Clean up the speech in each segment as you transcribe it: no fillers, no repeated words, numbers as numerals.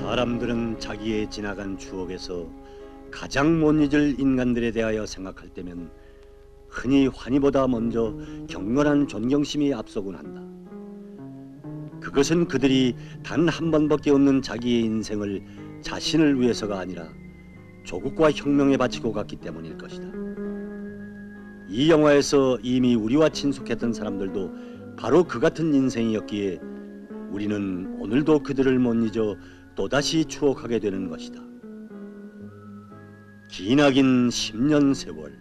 사람들은 자기의 지나간 추억에서 가장 못 잊을 인간들에 대하여 생각할 때면 흔히 환희보다 먼저 경건한 존경심이 앞서곤 한다. 그것은 그들이 단 한 번밖에 없는 자기의 인생을 자신을 위해서가 아니라 조국과 혁명에 바치고 갔기 때문일 것이다. 이 영화에서 이미 우리와 친숙했던 사람들도 바로 그 같은 인생이었기에 우리는 오늘도 그들을 못 잊어 또다시 추억하게 되는 것이다. 기나긴 10년 세월,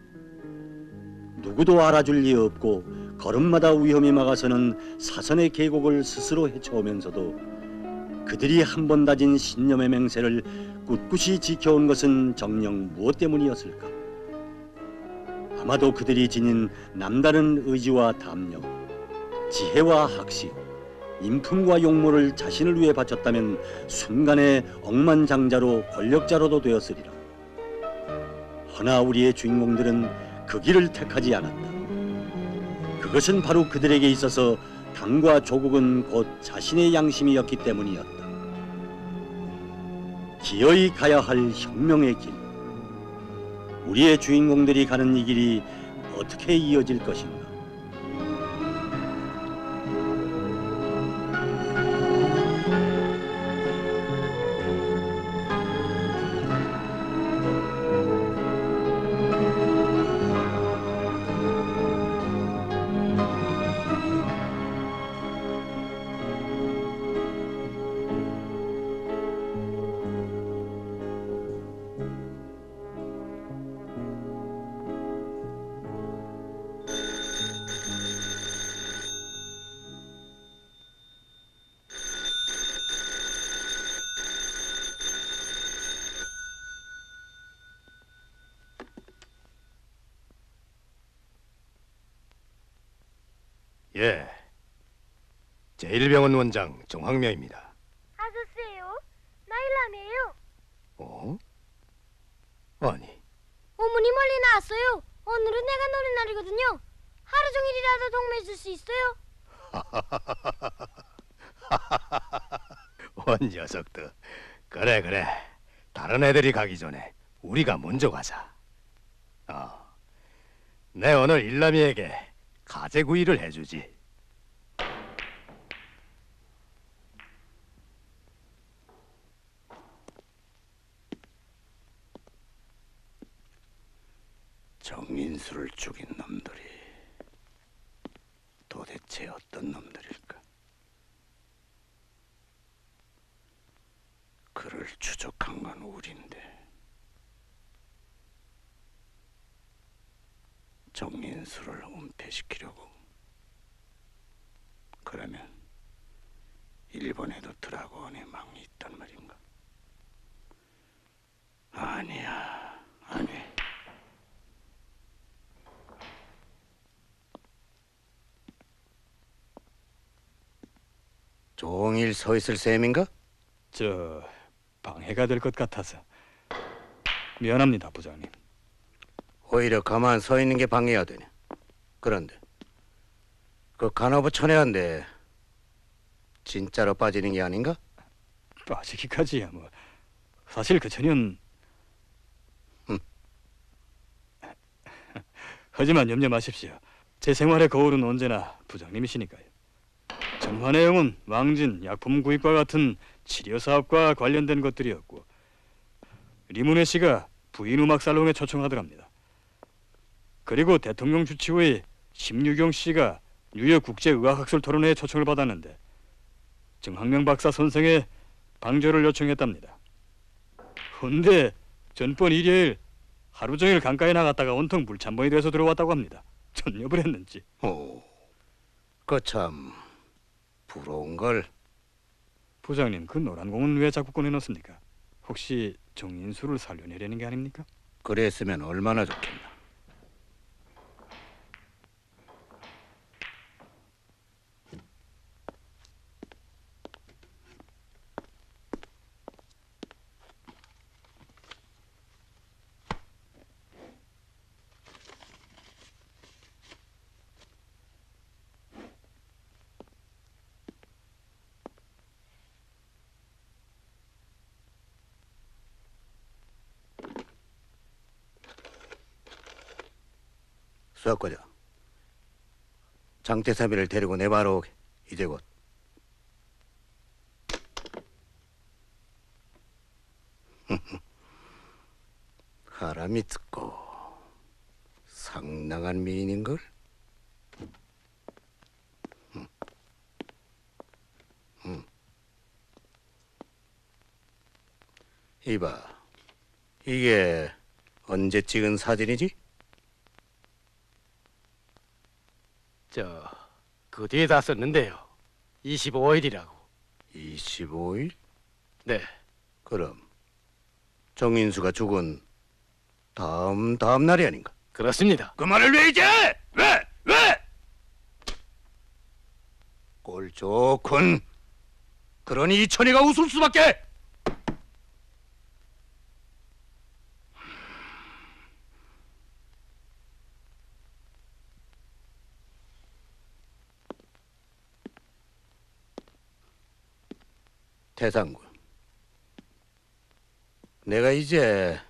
누구도 알아줄 리 없고 걸음마다 위험이 막아서는 사선의 계곡을 스스로 헤쳐오면서도 그들이 한 번 다진 신념의 맹세를 꿋꿋이 지켜온 것은 정녕 무엇 때문이었을까? 아마도 그들이 지닌 남다른 의지와 담력, 지혜와 학식, 인품과 용모를 자신을 위해 바쳤다면 순간에 억만장자로 권력자로도 되었으리라. 허나 우리의 주인공들은 그 길을 택하지 않았다. 그것은 바로 그들에게 있어서 당과 조국은 곧 자신의 양심이었기 때문이었다. 기어이 가야 할 혁명의 길. 우리의 주인공들이 가는 이 길이 어떻게 이어질 것인가? 예, 제1병원 원장 정황명입니다. 아저씨예요? 나일람이에요. 어? 아니, 어머니 멀리 나왔어요. 오늘은 내가 노는 날이거든요. 하루 종일이라도 동무해 줄 수 있어요? 원 녀석들. 그래. 다른 애들이 가기 전에 우리가 먼저 가자. 내 오늘 일남이에게 가재구이를 해주지. 정인수를 죽인 놈들이 도대체 어떤 놈들일까? 그를 추적한 건 우린데 정인수를 은폐시키려고. 그러면 일본에도 드라곤의 망이 있단 말인가? 아니야, 아니. 종일 서 있을 셈인가? 방해가 될 것 같아서 미안합니다, 부장님. 오히려 가만 서 있는 게 방해가 되냐? 그런데 그 간호부 천혜한데 진짜로 빠지는 게 아닌가? 빠지기까지야 뭐. 사실 그 천연 하지만 염려 마십시오. 제 생활의 거울은 언제나 부장님이시니까요. 전화 내용은 왕진, 약품 구입과 같은 치료 사업과 관련된 것들이었고, 리무네 씨가 부인 음악 살롱에 초청하더랍니다. 그리고 대통령 주치의 심유경 씨가 뉴욕 국제의학학술 토론회에 초청을 받았는데 정학명 박사 선생의 방조를 요청했답니다. 헌데 전번 일요일 하루 종일 강가에 나갔다가 온통 물참번이 돼서 들어왔다고 합니다. 전nhập을 했는지. 오, 그 참 부러운 걸. 부장님, 그 노란 공은 왜 자꾸 꺼내놓습니까? 혹시 정인수를 살려내려는 게 아닙니까? 그랬으면 얼마나 좋겠나. 석과장, 장태삼이를 데리고 내 바로 오게. 이제 곧. 사람이 듣고 상당한 미인인걸? 이봐, 이게 언제 찍은 사진이지? 그 뒤에 다 썼는데요. 25일이라고. 25일? 네. 그럼 정인수가 죽은 다음 날이 아닌가? 그렇습니다. 그 말을 왜 이제? 왜? 꼴 좋군. 그러니 이 천이가 웃을 수밖에. 태상군, 내가 이제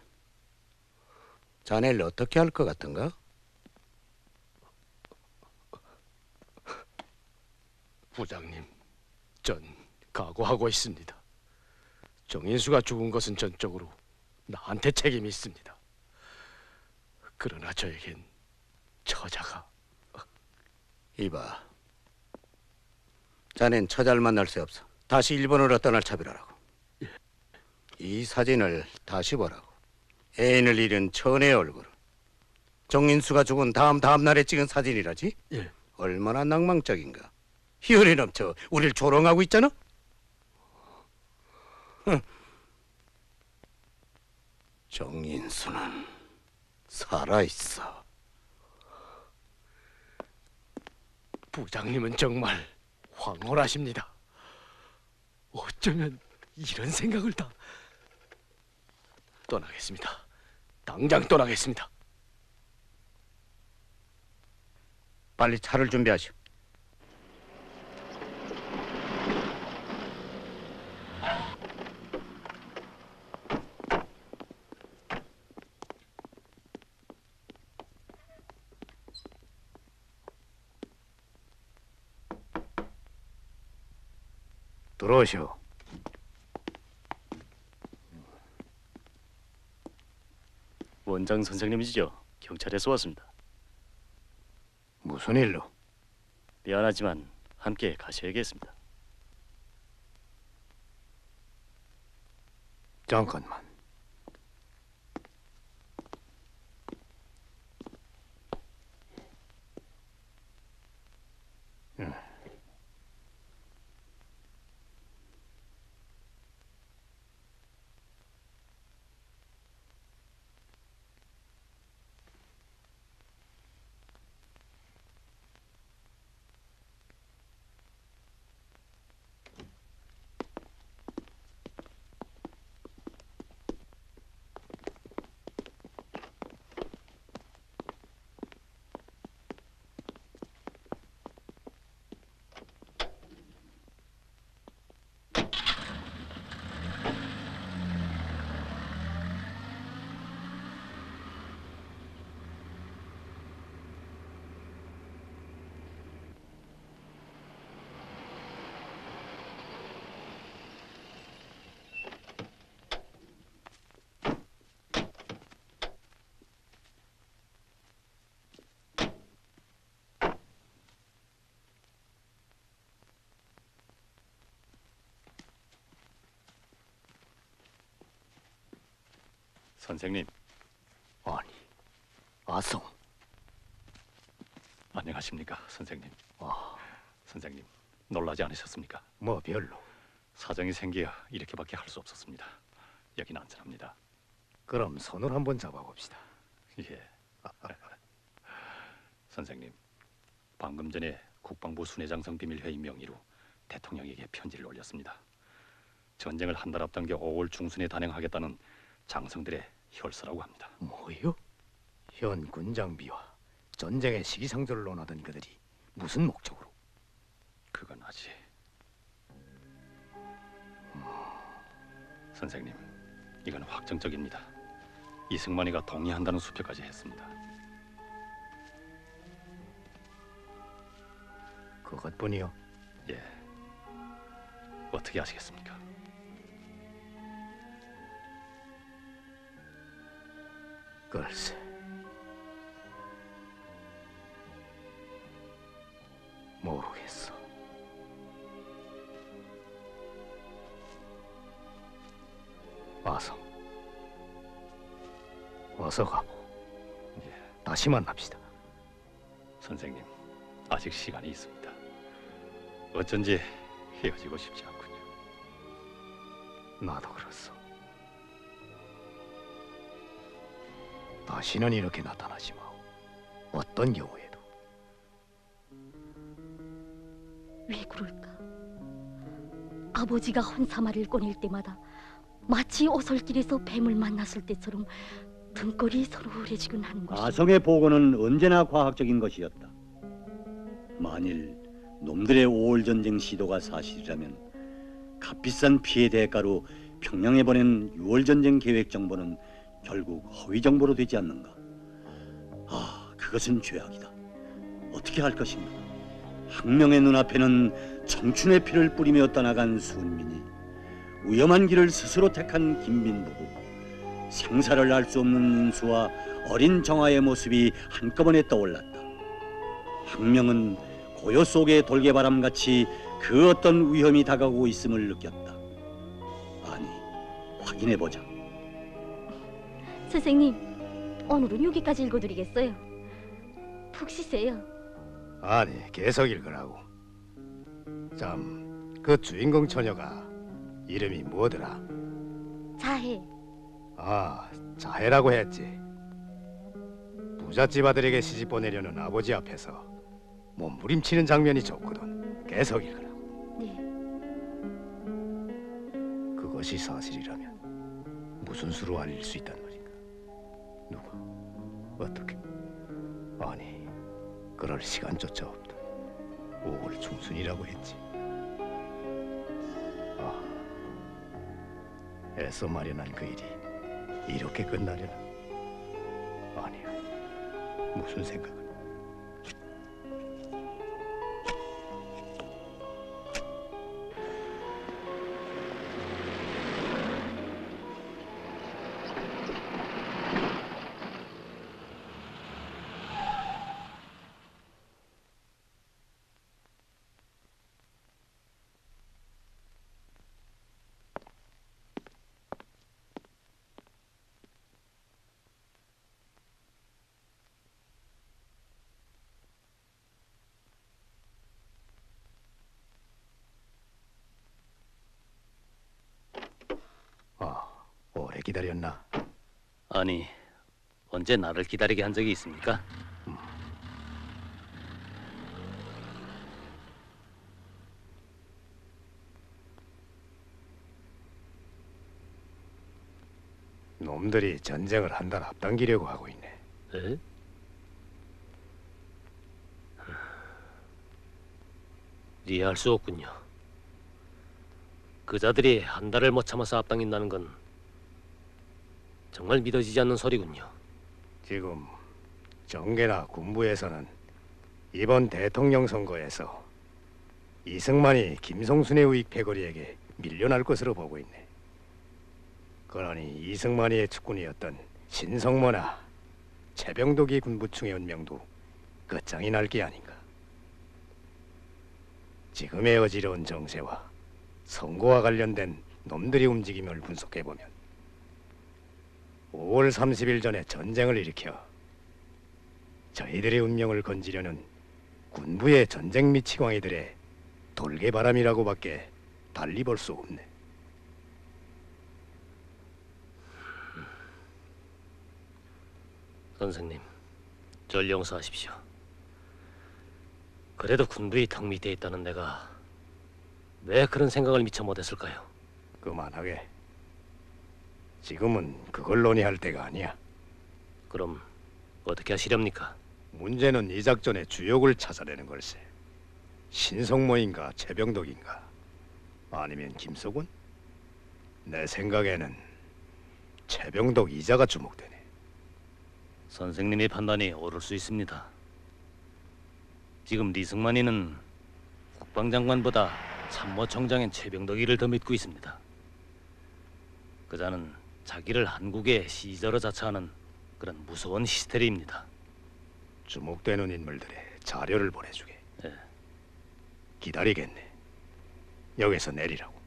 자네를 어떻게 할 것 같은가? 부장님, 전 각오하고 있습니다. 정인수가 죽은 것은 전적으로 나한테 책임이 있습니다. 그러나 저에겐 처자가. 이봐, 자넨 처자를 만날 수 없어. 다시 일본으로 떠날 차비라라고. 이 사진을 다시 보라고. 애인을 잃은 천의 얼굴. 정인수가 죽은 다음 날에 찍은 사진이라지? 예. 얼마나 낭만적인가. 희열이 넘쳐 우릴 조롱하고 있잖아. 정인수는 살아있어. 부장님은 정말 황홀하십니다. 어쩌면 이런 생각을 다. 떠나겠습니다. 당장 떠나겠습니다. 빨리 차를 준비하시오. 들어오시오. 원장 선생님이시죠? 경찰에서 왔습니다. 무슨 일로? 미안하지만 함께 가셔야겠습니다. 잠깐만. 선생님, 아니, 아성. 안녕하십니까, 선생님. 선생님, 놀라지 않으셨습니까? 뭐 별로. 사정이 생겨 이렇게밖에 할 수 없었습니다. 여기는 안전합니다. 그럼 손을 한번 잡아봅시다. 예. 선생님, 방금 전에 국방부 순회장성 비밀회의 명의로 대통령에게 편지를 올렸습니다. 전쟁을 한 달 앞당겨 5월 중순에 단행하겠다는 장성들의 혈서라고 합니다. 뭐요? 현 군장비와 전쟁의 시기상조를 논하던 그들이 무슨 목적으로? 그건 아직. 선생님, 이건 확정적입니다. 이승만이가 동의한다는 수표까지 했습니다. 그것뿐이요. 예. 어떻게 아시겠습니까? 글쎄, 모르겠어. 어서 가고 다시 만납시다. 선생님, 아직 시간이 있습니다. 어쩐지 헤어지고 싶지 않군요. 나도 그렇소. 다시는 이렇게 나타나지 마오. 어떤 경우에도. 왜 그럴까? 아버지가 헌사말을 꺼낼 때마다 마치 오솔길에서 뱀을 만났을 때처럼 등골이 서늘해지곤 하는 것이. 아성의 보고는 언제나 과학적인 것이었다. 만일 놈들의 5월 전쟁 시도가 사실이라면 값비싼 피해 대가로 평양에 보낸 6월 전쟁 계획 정보는 결국 허위 정보로 되지 않는가? 아, 그것은 죄악이다. 어떻게 할 것인가? 항명의 눈앞에는 청춘의 피를 뿌리며 떠나간 순민이, 위험한 길을 스스로 택한 김민 부부, 생사를 알 수 없는 인수와 어린 정화의 모습이 한꺼번에 떠올랐다. 항명은 고요 속의 돌개바람같이 그 어떤 위험이 다가오고 있음을 느꼈다. 아니, 확인해보자. 선생님, 오늘은 여기까지 읽어드리겠어요. 푹 쉬세요. 아니, 계속 읽으라고. 참, 그 주인공 처녀가 이름이 뭐더라? 자해. 아, 자해라고 했지. 부잣집 아들에게 시집 보내려는 아버지 앞에서 몸부림치는 장면이 좋거든. 계속 읽으라고. 네. 그것이 사실이라면 무슨 수로 알릴 수 있단 말인가? 누가? 어떻게? 아니, 그럴 시간조차 없다. 5월 중순이라고 했지. 아, 애써 마련한 그 일이 이렇게 끝나려나? 아니야. 무슨 생각을? 오래 기다렸나? 아니, 언제 나를 기다리게 한 적이 있습니까? 놈들이 전쟁을 한 달 앞당기려고 하고 있네. 에? 이해할 수 없군요. 그자들이 한 달을 못 참아서 앞당긴다는 건 정말 믿어지지 않는 소리군요. 지금 정계나 군부에서는 이번 대통령 선거에서 이승만이 김성순의 우익 패거리에게 밀려날 것으로 보고 있네. 그러니 이승만이의 측군이었던 신성모나 최병덕이 군부층의 운명도 끝장이 날 게 아닌가. 지금의 어지러운 정세와 선거와 관련된 놈들의 움직임을 분석해보면 5월 30일 전에 전쟁을 일으켜 저희들의 운명을 건지려는 군부의 전쟁 미치광이들의 돌개바람이라고밖에 달리 볼 수 없네. 선생님, 절 용서하십시오. 그래도 군부의 턱 밑에 있다는 내가 왜 그런 생각을 미처 못했을까요? 그만하게. 지금은 그걸 논의할 때가 아니야. 그럼 어떻게 하시렵니까? 문제는 이 작전의 주역을 찾아내는 걸세. 신성모인가 최병덕인가 아니면 김석훈? 내 생각에는 최병덕 이자가 주목되네. 선생님의 판단이 옳을 수 있습니다. 지금 리승만이는 국방장관보다 참모총장인 최병덕이를 더 믿고 있습니다. 그자는 자기를 한국의 시저로 자처하는 그런 무서운 히스테리입니다. 주목되는 인물들의 자료를 보내주게. 예. 기다리겠네. 여기서 내리라고.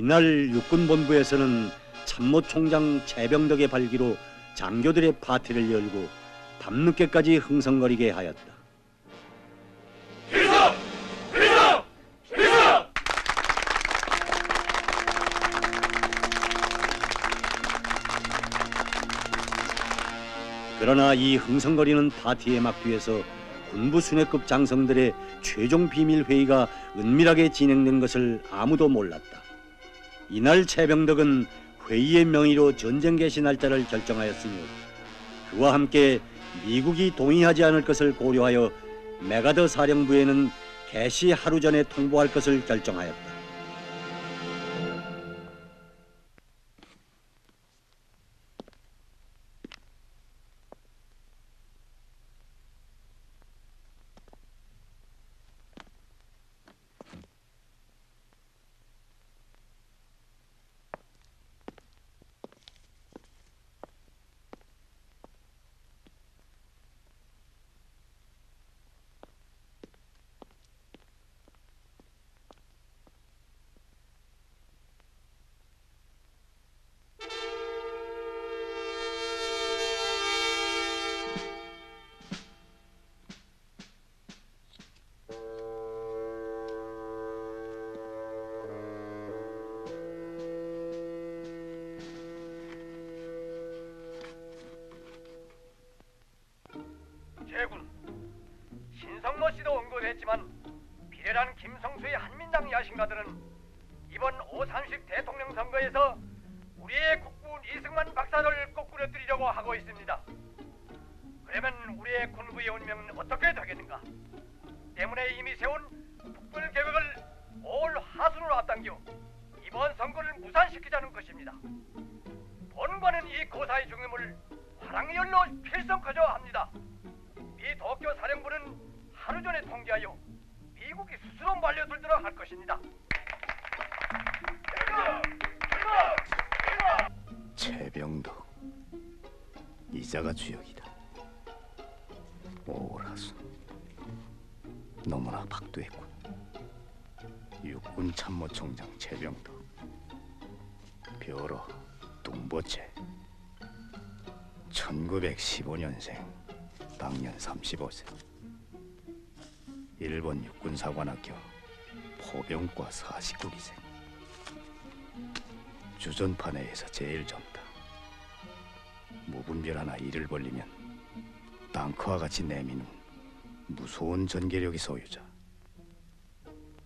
이날 육군본부에서는 참모총장 최병덕의 발기로 장교들의 파티를 열고 밤늦게까지 흥성거리게 하였다. 그러나 이 흥성거리는 파티의 막뒤에서 군부 순회급 장성들의 최종 비밀 회의가 은밀하게 진행된 것을 아무도 몰랐다. 이날 최병덕은 회의의 명의로 전쟁 개시 날짜를 결정하였으며 그와 함께 미국이 동의하지 않을 것을 고려하여 메가더 사령부에는 개시 하루 전에 통보할 것을 결정하였다. 제군, 신성모 씨도 언급했지만 비례란 김성수의 한민당 야심가들은 이번 5.30 대통령 선거에서 우리의 국군 이승만 박사를 거꾸러뜨리려고 하고 있습니다. 그러면 우리의 군부의 운명은 어떻게 되겠는가? 때문에 이미 세운 북벌 계획을 5월 하순으로 앞당겨 이번 선거를 무산시키자는 것입니다. 본관은 이 고사의 중임을 화랑열로 필성하려 합니다. 미 도쿄 사령부는 하루 전에 통지하여 미국이 스스로 말려들도록 할 것입니다. 최병덕, 이자가 주역이다. 오라수, 너무나 박도했군. 육군 참모총장 최병덕, 벼로 뚱보채, 1915년생, 당년 35세. 일본 육군사관학교 포병과 49기생. 주전파 내에서 제일 젊다. 무분별 하나 일을 벌리면 탱크와 같이 내미는 무서운 전개력의 소유자.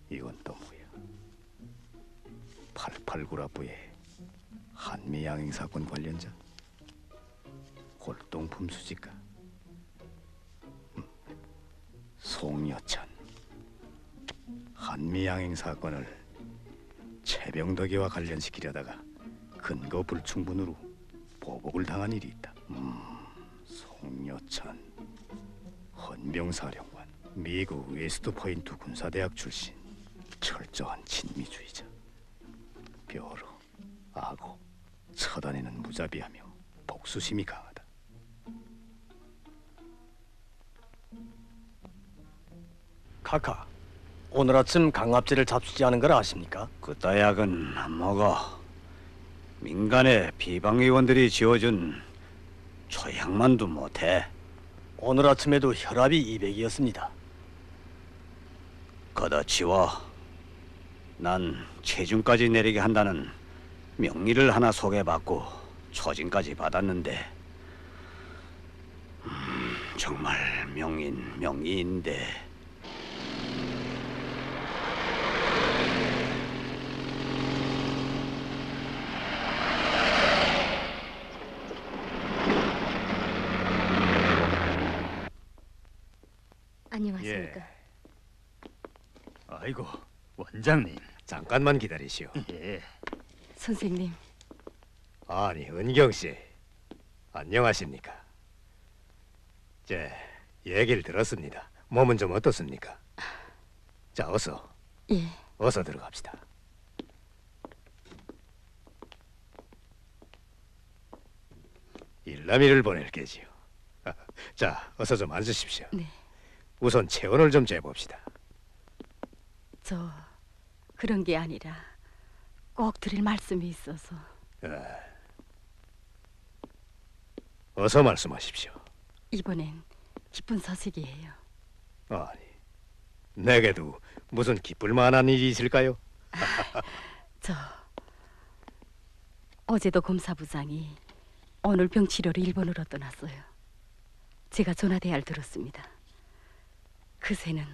이건 또 뭐야? 88구라부의 한미양행 사건 관련자? 골동품 수집가? 송여천. 한미양행 사건을 최병덕이와 관련시키려다가 근거 불충분으로 보복을 당한 일이 있다. 송여천, 헌병사령관, 미국 웨스트포인트 군사대학 출신, 철저한 친미주의자. 벼로, 악어, 처단에는 무자비하며 복수심이 강하다. 카카, 오늘 아침 강압제를 잡수지 않은 걸 아십니까? 그따 약은 안 먹어. 민간의 비방의원들이 지어준 초약만도 못해. 오늘 아침에도 혈압이 200이었습니다. 걷어치워. 난 체중까지 내리게 한다는 명의를 하나 소개받고 초진까지 받았는데 정말 명의인데 아이고, 원장님. 잠깐만 기다리시오. 예. 선생님, 아니, 은경 씨. 안녕하십니까? 제 얘기를 들었습니다. 몸은 좀 어떻습니까? 자, 예, 어서 들어갑시다. 일남이를 보낼 게지요. 자, 어서 좀 앉으십시오. 네. 우선 체온을 좀 재봅시다. 저 그런 게 아니라 꼭 드릴 말씀이 있어서. 어서 말씀하십시오. 이번엔 기쁜 소식이에요. 아니, 내게도 무슨 기쁠 만한 일이 있을까요? 저 어제도 검사부장이 오늘 병 치료를 일본으로 떠났어요. 제가 전화 대화를 들었습니다. 그새는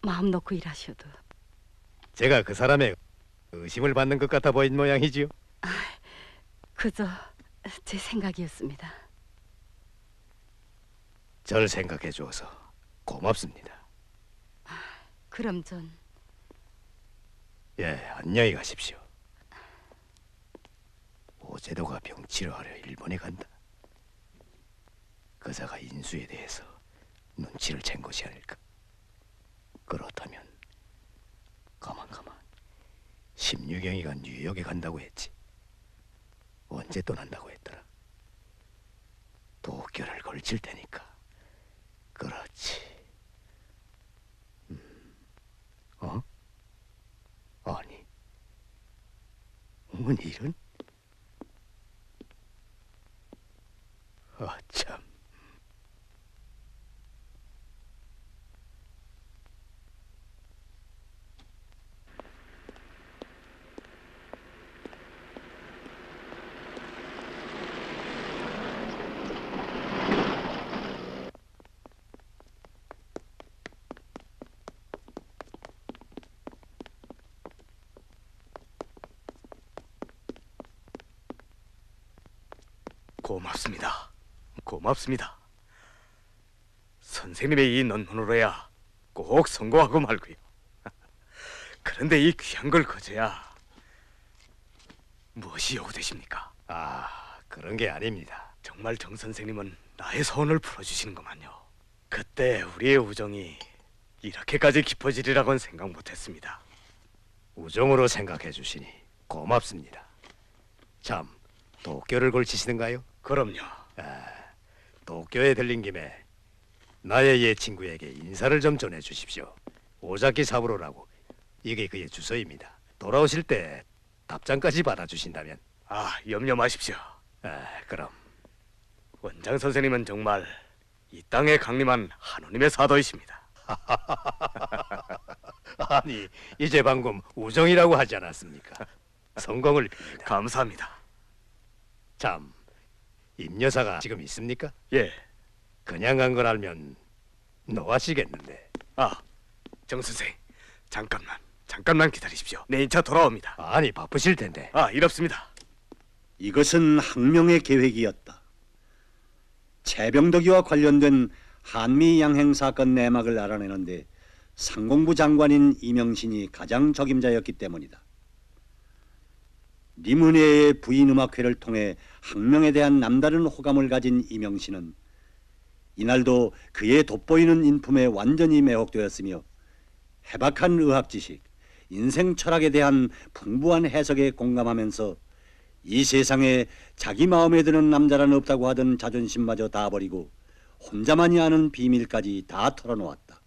마음 놓고 일하셔도. 제가 그 사람의 의심을 받는 것 같아 보인 모양이지요. 그저 제 생각이었습니다. 절 생각해 주어서 고맙습니다. 그럼 전 예, 안녕히 가십시오. 오제도가 병 치료하려 일본에 간다. 그자가 인수에 대해서 눈치를 챈 것이 아닐까. 그렇다면 가만 16경이가 뉴욕에 간다고 했지. 언제 떠난다고 했더라. 도쿄를 걸칠 테니까. 그렇지. 어? 아니, 이런? 참. 고맙습니다. 선생님의 이 논문으로야 꼭 성공하고 말고요. 그런데 이 귀한 걸 거저야 무엇이 요구되십니까? 그런 게 아닙니다. 정말 정 선생님은 나의 소원을 풀어주시는구만요. 그때 우리의 우정이 이렇게까지 깊어지리라고는 생각 못했습니다. 우정으로 생각해 주시니 고맙습니다. 참, 도쿄를 걸치시는가요? 그럼요. 도쿄에 들린 김에 나의 옛 친구에게 인사를 좀 전해 주십시오. 오자키 사부로라고. 이게 그의 주소입니다. 돌아오실 때 답장까지 받아주신다면. 염려 마십시오. 그럼. 원장 선생님은 정말 이 땅에 강림한 하느님의 사도이십니다. 아니, 이제 방금 우정이라고 하지 않았습니까? 성공을 빕니다. 감사합니다. 참, 임 여사가 지금 있습니까? 예. 그냥 간 걸 알면 노하시겠는데. 정 선생, 잠깐만 기다리십시오. 내 2차 돌아옵니다. 아니, 바쁘실 텐데. 이렇습니다. 이것은 항명의 계획이었다. 채병덕이와 관련된 한미 양행 사건 내막을 알아내는데 상공부 장관인 이명신이 가장 적임자였기 때문이다. 리문회의 부인음악회를 통해 항명에 대한 남다른 호감을 가진 이명신은 이날도 그의 돋보이는 인품에 완전히 매혹되었으며 해박한 의학 지식, 인생 철학에 대한 풍부한 해석에 공감하면서 이 세상에 자기 마음에 드는 남자란 없다고 하던 자존심마저 다 버리고 혼자만이 아는 비밀까지 다 털어놓았다.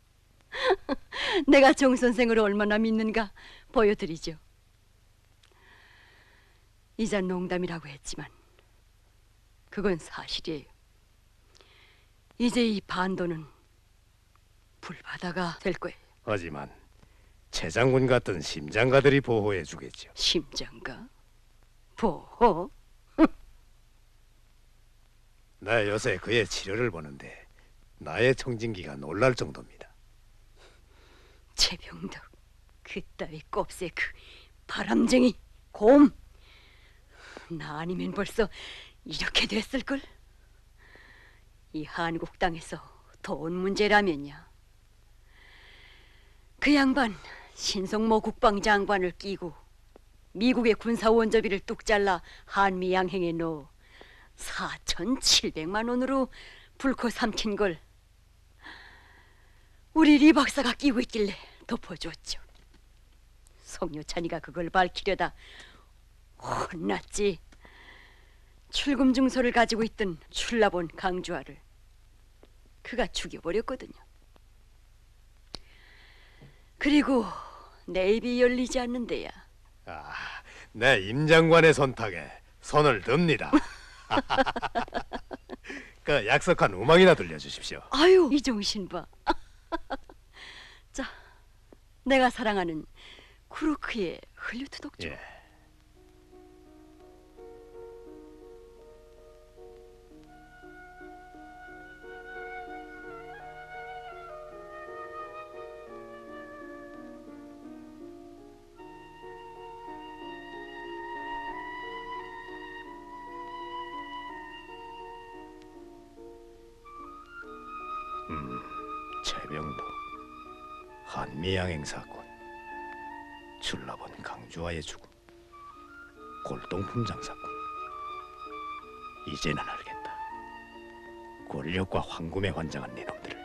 내가 정 선생을 얼마나 믿는가 보여드리죠. 이자 농담이라고 했지만 그건 사실이에요. 이제 이 반도는 불바다가 될 거예요. 하지만 최 장군 같은 심장가들이 보호해 주겠죠. 심장가? 보호? 나 요새 그의 치료를 보는데 나의 청진기가 놀랄 정도입니다. 최병덕, 그따위 곱새 그 바람쟁이 곰. 나 아니면 벌써 이렇게 됐을걸. 이 한국 땅에서 돈 문제라면야. 그 양반 신성모 국방장관을 끼고 미국의 군사 원조비를 뚝 잘라 한미 양행에 넣어 4,700만 원으로 불코 삼킨 걸 우리 리 박사가 끼고 있길래 덮어줬죠. 송유찬이가 그걸 밝히려다 혼났지. 출금 증서를 가지고 있던 출납원 강주아를 그가 죽여버렸거든요. 그리고 내 입이 열리지 않는데야. 내 임장관의 선탁에 손을 듭니다. 그 약속한 우망이나 들려주십시오. 아유, 이 정신 봐. 자, 내가 사랑하는 쿠르크의 헐리우드 독주. 예. 최병도, 한미양행 사건, 출납원 강주아의 죽음, 골동품 장사꾼. 이제는 알겠다. 권력과 황금에 환장한 네놈들을.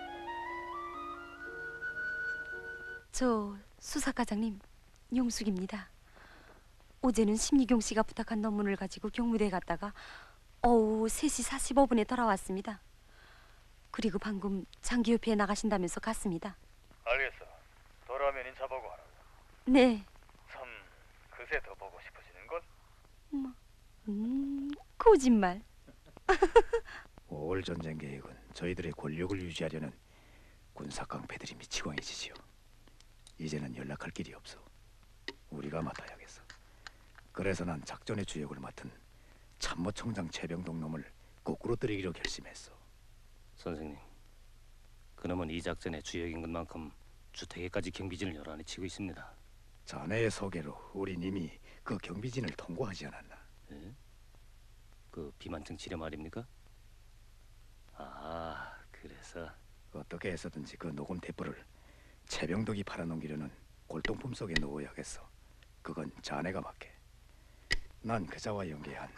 저 수사과장님, 용숙입니다. 어제는 심리경 씨가 부탁한 논문을 가지고 경무대에 갔다가 오후 3시 45분에 돌아왔습니다. 그리고 방금 장기협회에 나가신다면서 갔습니다. 알겠어. 돌아오면 인사보고 하라고. 네. 참, 그새 더 보고 싶어지는 걸? 거짓말. 5월 전쟁 계획은 저희들의 권력을 유지하려는 군사 깡패들이 미치광이지요. 이제는 연락할 길이 없어. 우리가 맡아야겠어. 그래서 난 작전의 주역을 맡은 참모총장 최병동 놈을 거꾸로 때리기로 결심했어. 선생님, 그놈은 이 작전의 주역인 것만큼 주택에까지 경비진을 열안히 치고 있습니다. 자네의 소개로 우린 이미 그 경비진을 통과하지 않았나? 예? 그 비만증 치료 말입니까? 아, 그래서 어떻게 해서든지 그 녹음 테이프를 최병덕이 팔아넘기려는 골동품 속에 넣어야겠어. 그건 자네가 맡게. 난 그자와 연계한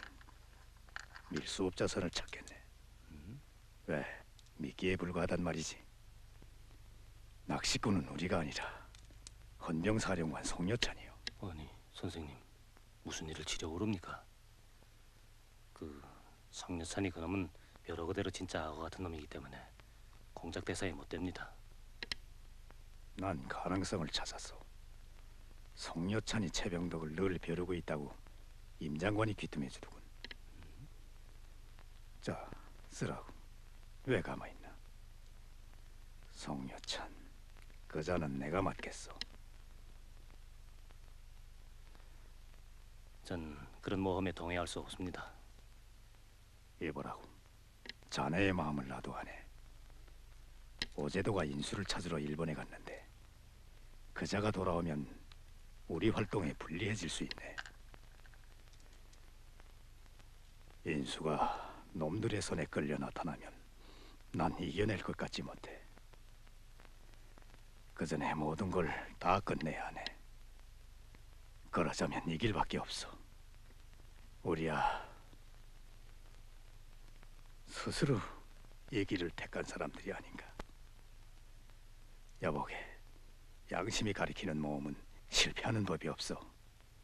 밀수업자선을 찾겠네. 왜? 미끼에 불과하단 말이지. 낚시꾼은 우리가 아니라 헌병사령관 송여찬이요. 아니, 선생님, 무슨 일을 지려 오릅니까? 그 성여찬이 그놈은 벼러 그대로 진짜 악어 같은 놈이기 때문에 공작 대사에 못 됩니다. 난 가능성을 찾았어. 송여찬이 최병덕을 늘 벼르고 있다고 임 장관이 귀뜸해주더군. 자, 쓰라고. 왜 가만히 있나? 송여찬, 그자는 내가 맡겠어. 전 그런 모험에 동의할 수 없습니다. 이보라고. 자네의 마음을 나도 아네. 오제도가 인수를 찾으러 일본에 갔는데 그자가 돌아오면 우리 활동에 불리해질 수 있네. 인수가 놈들의 손에 끌려 나타나면 난 이겨낼 것 같지 못해. 그 전에 모든 걸 다 끝내야 하네. 그러자면 이 길밖에 없어. 우리야 스스로 이 길을 택한 사람들이 아닌가. 여보게, 양심이 가리키는 모험은 실패하는 법이 없어.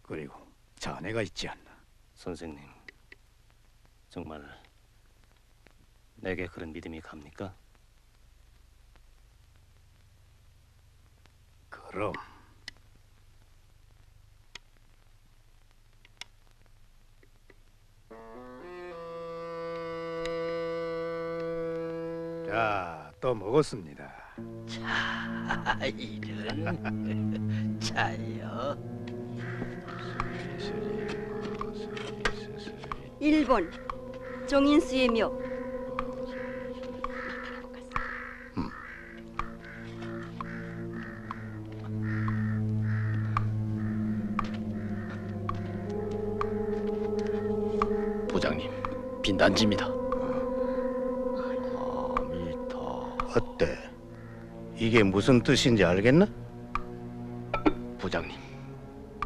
그리고 자네가 있지 않나. 선생님, 정말 내게 그런 믿음이 갑니까? 그럼. 자, 또 먹었습니다. 자, 이런 자요. 1번 정인수의 묘. 부장님, 빈단지입니다. 어때? 이게 무슨 뜻인지 알겠나?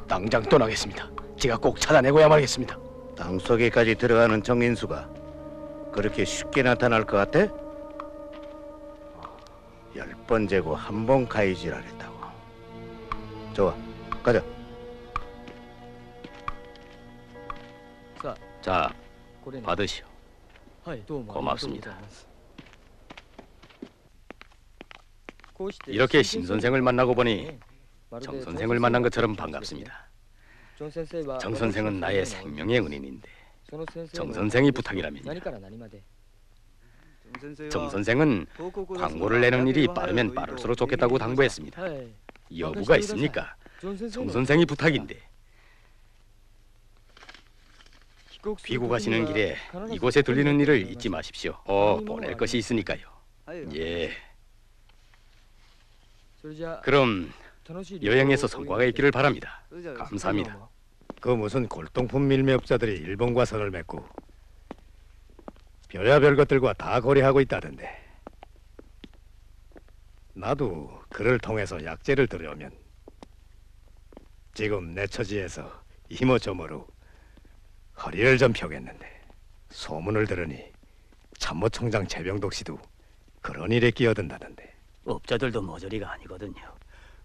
당장 떠나겠습니다. 제가 꼭 찾아내고야 말겠습니다. 땅 속에까지 들어가는 정인수가 그렇게 쉽게 나타날 것 같아? 10번 재고 한 번 가이질하랬다고. 좋아, 가자. 자, 받으시오. 고맙습니다. 이렇게 신 선생을 만나고 보니 정 선생을 만난 것처럼 반갑습니다. 정 선생은 나의 생명의 은인인데 정 선생이 부탁이라면요. 정 선생은 광고를 내는 일이 빠르면 빠를수록 좋겠다고 당부했습니다. 여부가 있습니까? 정 선생이 부탁인데. 귀국하시는 길에 이곳에 들리는 일을 잊지 마십시오. 보낼 것이 있으니까요. 예. 그럼 여행에서 성과가 있기를 바랍니다. 감사합니다. 그 무슨 골동품 밀매업자들이 일본과 선을 맺고 별야별 것들과 다 거래하고 있다던데. 나도 그를 통해서 약재를 들여오면 지금 내 처지에서 이모저모로 허리를 좀 펴겠는데 소문을 들으니 참모총장 최병독 씨도 그런 일에 끼어든다던데. 업자들도 모조리가 아니거든요.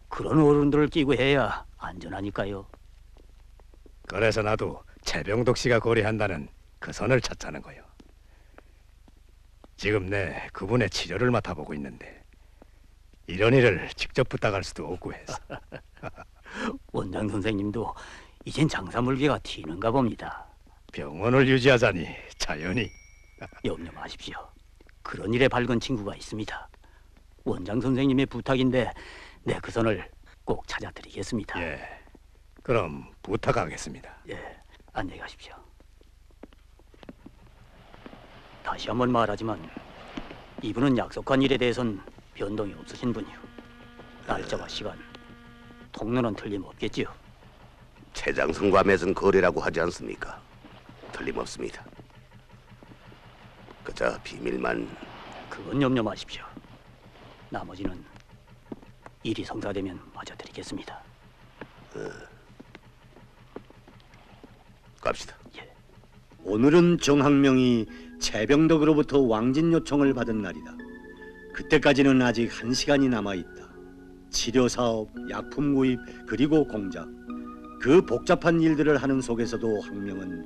그런 어른들을 끼고 해야 안전하니까요. 그래서 나도 최병독 씨가 거래한다는 그 선을 찾자는 거요. 지금 내 그분의 치료를 맡아보고 있는데 이런 일을 직접 부탁할 수도 없고 해서. 원장 선생님도 이젠 장사 물기가 튀는가 봅니다. 병원을 유지하자니 자연히. 염려 마십시오. 그런 일에 밝은 친구가 있습니다. 원장 선생님의 부탁인데 내 그 선을 꼭 찾아드리겠습니다. 예, 그럼 부탁하겠습니다. 예, 안녕히 가십시오. 다시 한번 말하지만 이분은 약속한 일에 대해선 변동이 없으신 분이요. 날짜와 시간, 통로는 틀림없겠지요. 최장성과 맺은 거래라고 하지 않습니까? 틀림없습니다. 그저 비밀만. 그건 염려 마십시오. 나머지는 일이 성사되면 맞아드리겠습니다. 갑시다. 예. 오늘은 정학명이 최병덕으로부터 왕진 요청을 받은 날이다. 그때까지는 아직 1시간이 남아있다. 치료사업, 약품 구입, 그리고 공작, 그 복잡한 일들을 하는 속에서도 학명은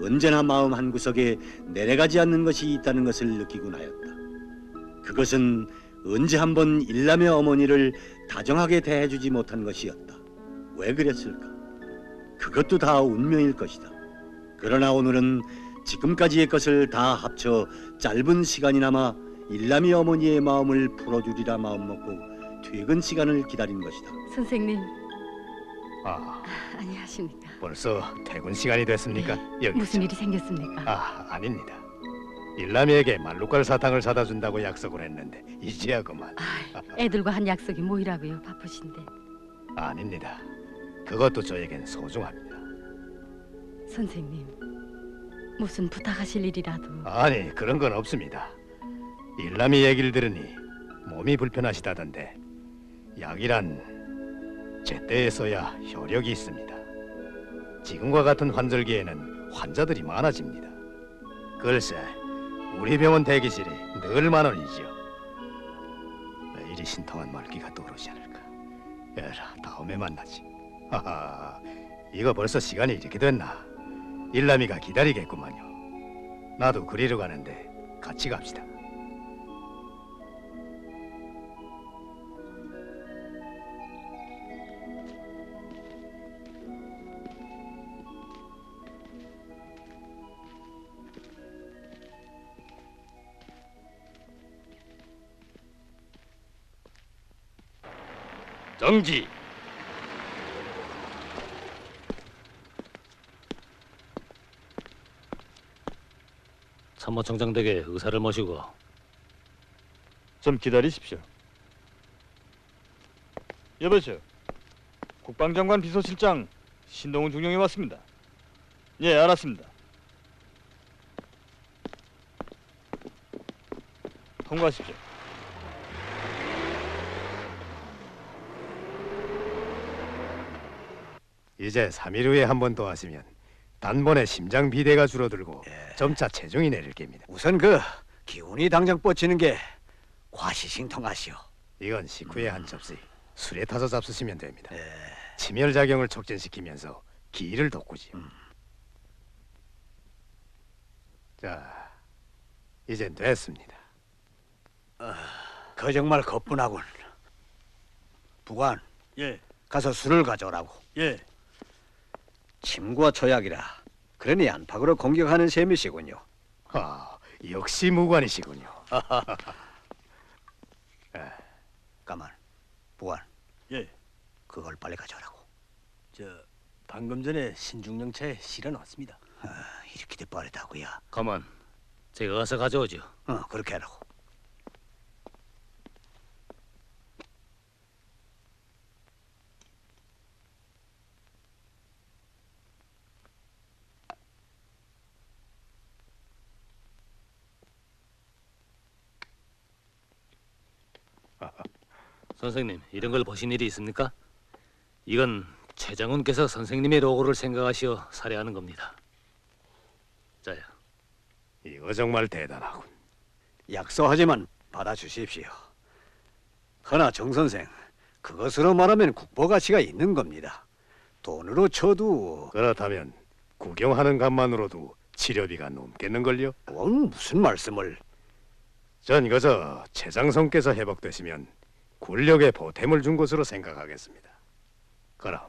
언제나 마음 한구석에 내려가지 않는 것이 있다는 것을 느끼곤 하였다. 그것은 언제 한번 일남의 어머니를 다정하게 대해주지 못한 것이었다. 왜 그랬을까? 그것도 다 운명일 것이다. 그러나 오늘은 지금까지의 것을 다 합쳐 짧은 시간이나마 일남의 어머니의 마음을 풀어주리라 마음먹고 퇴근 시간을 기다린 것이다. 선생님. 안녕하십니까. 벌써 퇴근 시간이 됐습니까? 여기 무슨 일이 생겼습니까? 아닙니다. 일남이에게 말루갈 사탕을 사다 준다고 약속을 했는데 이제야 그만. 애들과 한 약속이 뭐이라고요? 바쁘신데. 아닙니다. 그것도 저에겐 소중합니다. 선생님, 무슨 부탁하실 일이라도. 아니, 그런 건 없습니다. 일남이 얘기를 들으니 몸이 불편하시다던데 약이란 제때에 써야 효력이 있습니다. 지금과 같은 환절기에는 환자들이 많아집니다. 글쎄, 우리 병원 대기실이 늘 만원이지요. 왜 이리 신통한 말귀가 떠오르지 않을까? 에라, 다음에 만나지. 하하, 이거 벌써 시간이 이렇게 됐나? 일남이가 기다리겠구만요. 나도 그리러 가는데 같이 갑시다. 정지. 참모총장 댁에 의사를 모시고. 좀 기다리십시오. 여보세요. 국방장관 비서실장 신동훈 중령이 왔습니다. 예, 알았습니다. 통과하십시오. 이제 3일 후에 한 번 더 하시면 단번에 심장 비대가 줄어들고 점차 체중이 내릴 겁니다. 우선 그 기운이 당장 뻗치는 게 과시싱통하시오. 이건 식후에 한 접시 술에 타서 잡수시면 됩니다. 침혈작용을 촉진시키면서 기를 돋구지요. 자, 이젠 됐습니다. 그 정말 거뿐하군. 부관, 예, 가서 술을 가져오라고. 예. 침과 초약이라 그러니 안팎으로 공격하는 셈이시군요. 아, 역시 무관이시군요. 가만, 부관. 예. 그걸 빨리 가져오라고. 방금 전에 신중령차에 실어놨습니다. 이렇게 빠르다고요? 가만, 제가 가서 가져오죠. 그렇게 하라고. 선생님, 이런 걸 보신 일이 있습니까? 이건 최장훈께서 선생님의 로고를 생각하시어 살해하는 겁니다. 자요. 이거 정말 대단하군. 약소하지만 받아주십시오. 허나 정 선생, 그것으로 말하면 국보 가치가 있는 겁니다. 돈으로 쳐도 그렇다면 구경하는 값만으로도 치료비가 넘겠는걸요? 무슨 말씀을? 전 그저 최장성께서 회복되시면 굴력에 보탬을 준 것으로 생각하겠습니다. 그럼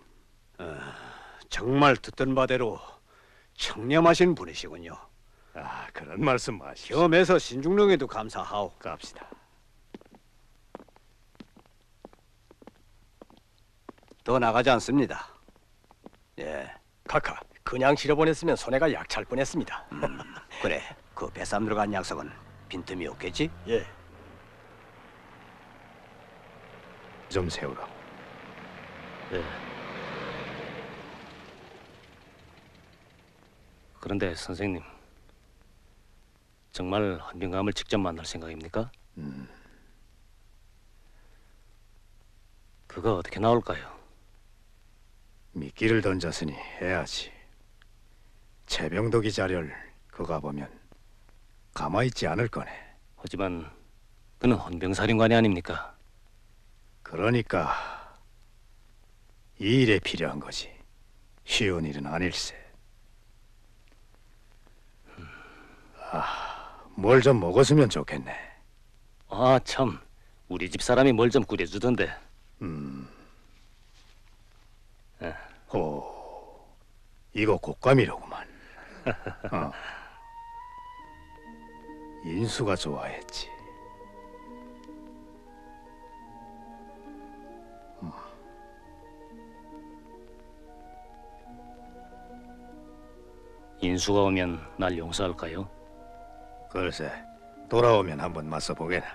정말 듣던 바대로 청렴하신 분이시군요. 그런 말씀 마시오. 겸해서 신중령에도 감사하오. 갑시다. 더 나가지 않습니다. 예. 카카, 그냥 실어보냈으면 손해가 약찰 뻔했습니다. 그래, 그 배삼 들어간 약속은 빈틈이 없겠지? 예. 좀 세우라고. 예. 그런데 선생님, 정말 헌병감을 직접 만날 생각입니까? 그거 어떻게 나올까요? 미끼를 던졌으니 해야지. 채병덕이 자료를 그가 보면 가만히 있지 않을 거네. 하지만 그는 헌병사령관이 아닙니까? 그러니까 이 일에 필요한 거지. 쉬운 일은 아닐세. 뭘 좀 먹었으면 좋겠네. 아, 참, 우리 집 사람이 뭘 좀 끓여주던데. 호, 이거 곶감이로구만. 인수가 좋아했지. 인수가 오면 날 용서할까요? 글쎄, 돌아오면 한번 맞서 보게나.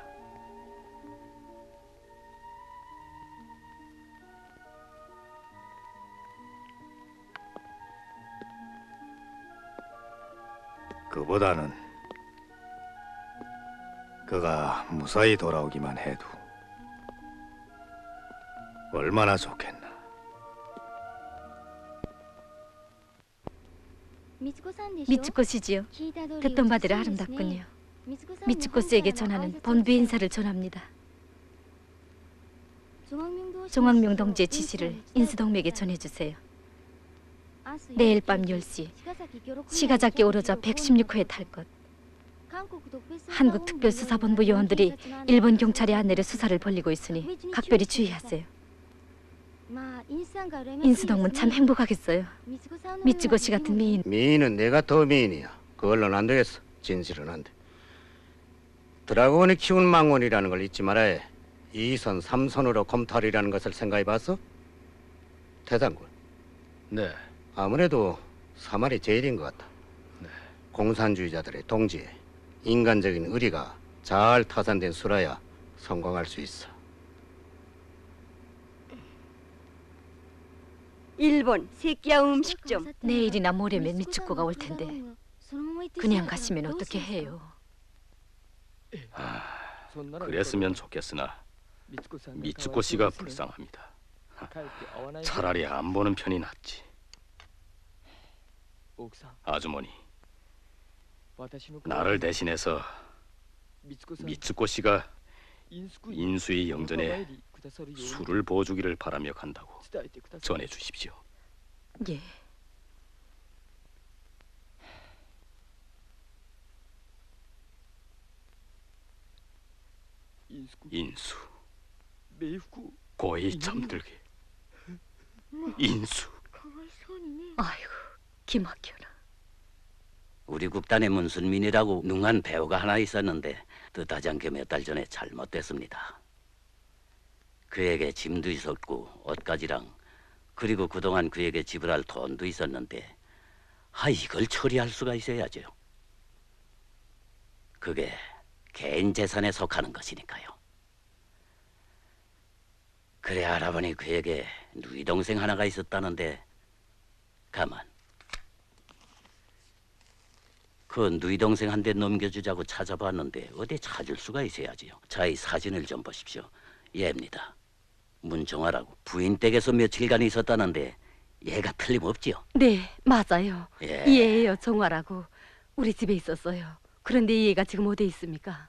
그보다는 그가 무사히 돌아오기만 해도 얼마나 좋겠나. 미츠코 씨지요. 듣던 바대로 아름답군요. 미츠코 씨에게 전하는 번비 인사를 전합니다. 종황명 동지의 지시를 인수동맥에 전해주세요. 내일 밤 10시 시가자께 오르자 116호에 탈 것. 한국특별수사본부 요원들이 일본 경찰의 안내로 수사를 벌이고 있으니 각별히 주의하세요. 인수동문 참 행복하겠어요. 미츠고 씨 같은 미인. 미인은 내가 더 미인이야. 그걸로는 안 되겠어. 진실은 안 돼. 드라곤이 키운 망원이라는 걸 잊지 말아야 해. 2선, 3선으로 검탈이라는 것을 생각해봤어? 태상군. 네. 아무래도 사말이 제일인 것 같다. 네. 공산주의자들의 동지에 인간적인 의리가 잘 타산된 수라야 성공할 수 있어. 일본 새끼야 음식점. 내일이나 모레면 미츠코가 올 텐데 그냥 가시면 어떻게 해요? 그랬으면 좋겠으나 미츠코 씨가 불쌍합니다. 차라리 안 보는 편이 낫지. 아주머니, 나를 대신해서 미츠코 씨가 인수의 영전에 술을 부어주기를 바라며 간다고 전해 주십시오. 예. 인수, 고이 잠들게. 인수. 아이고, 기막혀라. 우리 국단의 문순민이라고 능한 배우가 하나 있었는데 뜻하지 않게 몇 달 전에 잘못됐습니다. 그에게 짐도 있었고 옷가지랑 그리고 그동안 그에게 지불할 돈도 있었는데 이걸 처리할 수가 있어야죠. 그게 개인 재산에 속하는 것이니까요. 그래 알아보니 그에게 누이 동생 하나가 있었다는데 가만 그 누이 동생한테 넘겨주자고 찾아봤는데 어디 찾을 수가 있어야지요. 자, 이 사진을 좀 보십시오. 얘입니다. 문정아라고 부인 댁에서 며칠간 있었다는데 얘가 틀림없지요. 네, 맞아요. 예. 얘예요, 정화라고. 우리 집에 있었어요. 그런데 얘가 지금 어디 있습니까?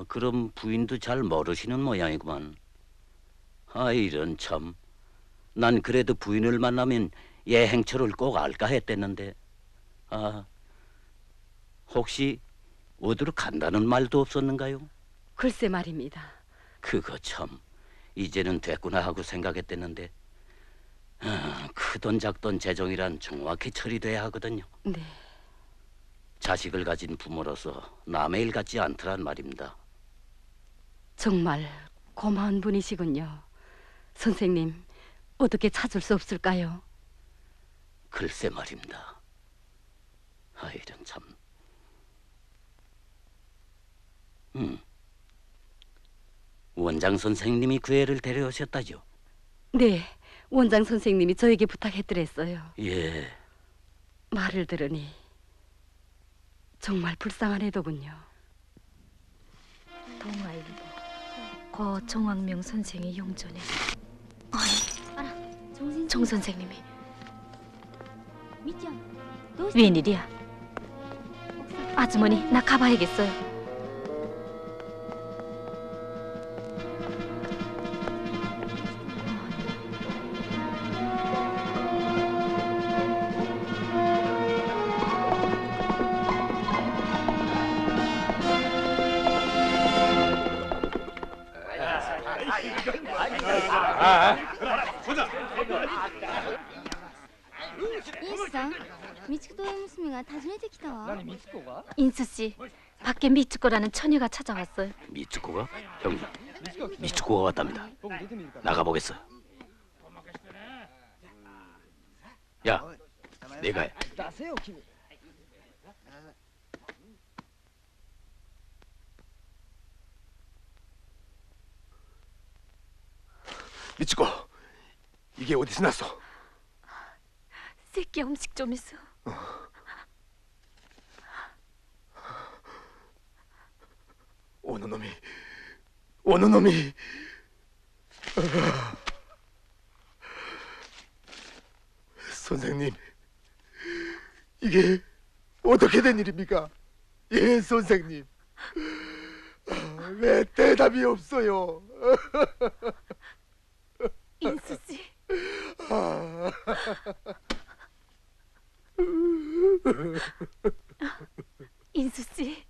그럼 부인도 잘 모르시는 모양이구만. 이런 참. 난 그래도 부인을 만나면 얘 행처를 꼭 알까 했댔는데 혹시 어디로 간다는 말도 없었는가요? 글쎄 말입니다. 그거 참 이제는 됐구나 하고 생각했댔는데 크던 작던 재정이란 정확히 처리돼야 하거든요. 네. 자식을 가진 부모로서 남의 일 같지 않더란 말입니다. 정말 고마운 분이시군요. 선생님, 어떻게 찾을 수 없을까요? 글쎄 말입니다. 이런 참. 원장 선생님이 그 애를 데려오셨다죠? 네, 원장 선생님이 저에게 부탁했더랬어요. 예. 말을 들으니 정말 불쌍한 애더군요. 동아일보 고 정왕명 선생의 영전에 정 선생님이 웬일이야? 아주머니, 나 가봐야겠어요. 인수상, 미츠코의娘が訪ねてきたわ. 인수 씨, 밖에 미츠코라는 처녀가 찾아왔어요. 미츠코가? 형님, 미츠코가 왔답니다. 나가보겠어. 야, 내가 해. 미츠코, 이게 어디서 났어? 새끼 음식점에서. 어느 놈이 선생님, 이게 어떻게 된 일입니까? 예, 선생님. 왜 대답이 없어요? 인수 씨. 인수 씨.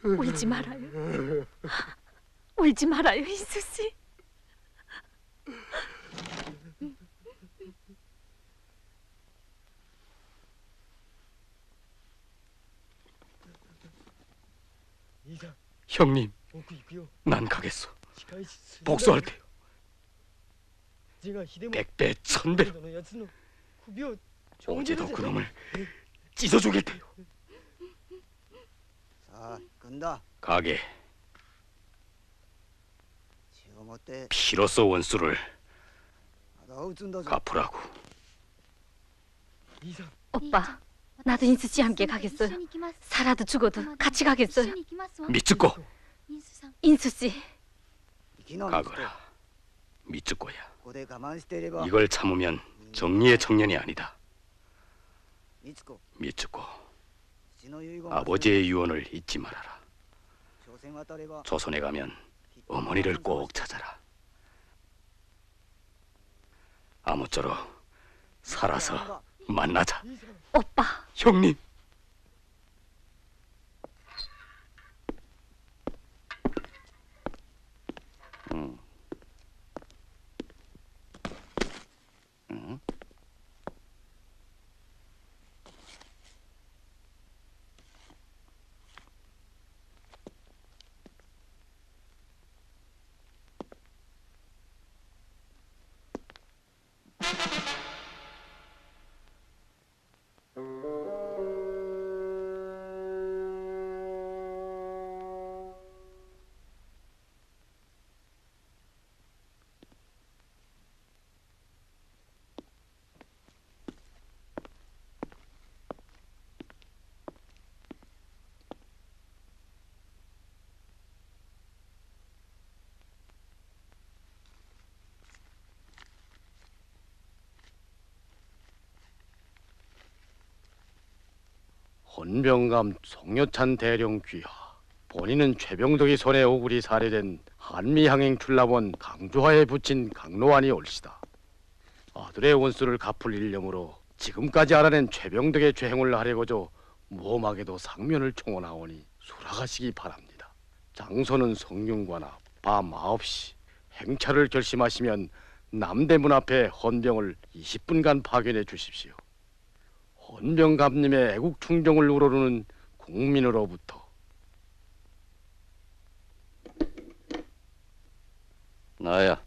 울지 말아요. 울지 말아요, 인수 씨. 형님, 난 가겠어. 복수할 테요. 100배, 1000배로. 어제도 그놈을 찢어 죽일 테요. 가게. 피로써 원수를 갚으라고. 오빠, 나도 인수 씨 함께 가겠어요. 살아도 죽어도 같이 가겠어요. 미츠코, 인수 씨. 가거라. 미츠코야. 이걸 참으면 정의의 청년이 아니다. 미츠코, 아버지의 유언을 잊지 말아라. 조선에 가면 어머니를 꼭 찾아라. 아무쪼록 살아서 만나자. 오빠. 형님. 응. 응? 헌병감 송여찬 대령 귀하. 본인은 최병덕이 손에 오굴이 살해된 한미항행 출납원 강조하에 붙인 강로안이 올시다. 아들의 원수를 갚을 일념으로 지금까지 알아낸 최병덕의 죄행을 하려고저 무엄하게도 상면을 청원하오니 수락하시기 바랍니다. 장소는 성균관 앞 밤 9시. 행차를 결심하시면 남대문 앞에 헌병을 20분간 파견해 주십시오. 헌병감님의 애국 충정을 우러르는 국민으로부터. 나야,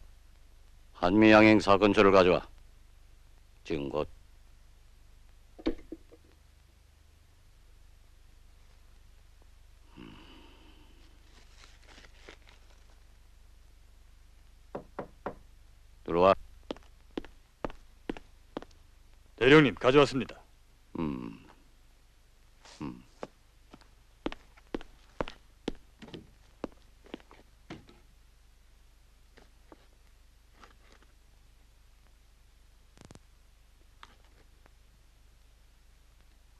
한미양행 사건조를 가져와. 지금 곧. 들어와. 대령님, 가져왔습니다.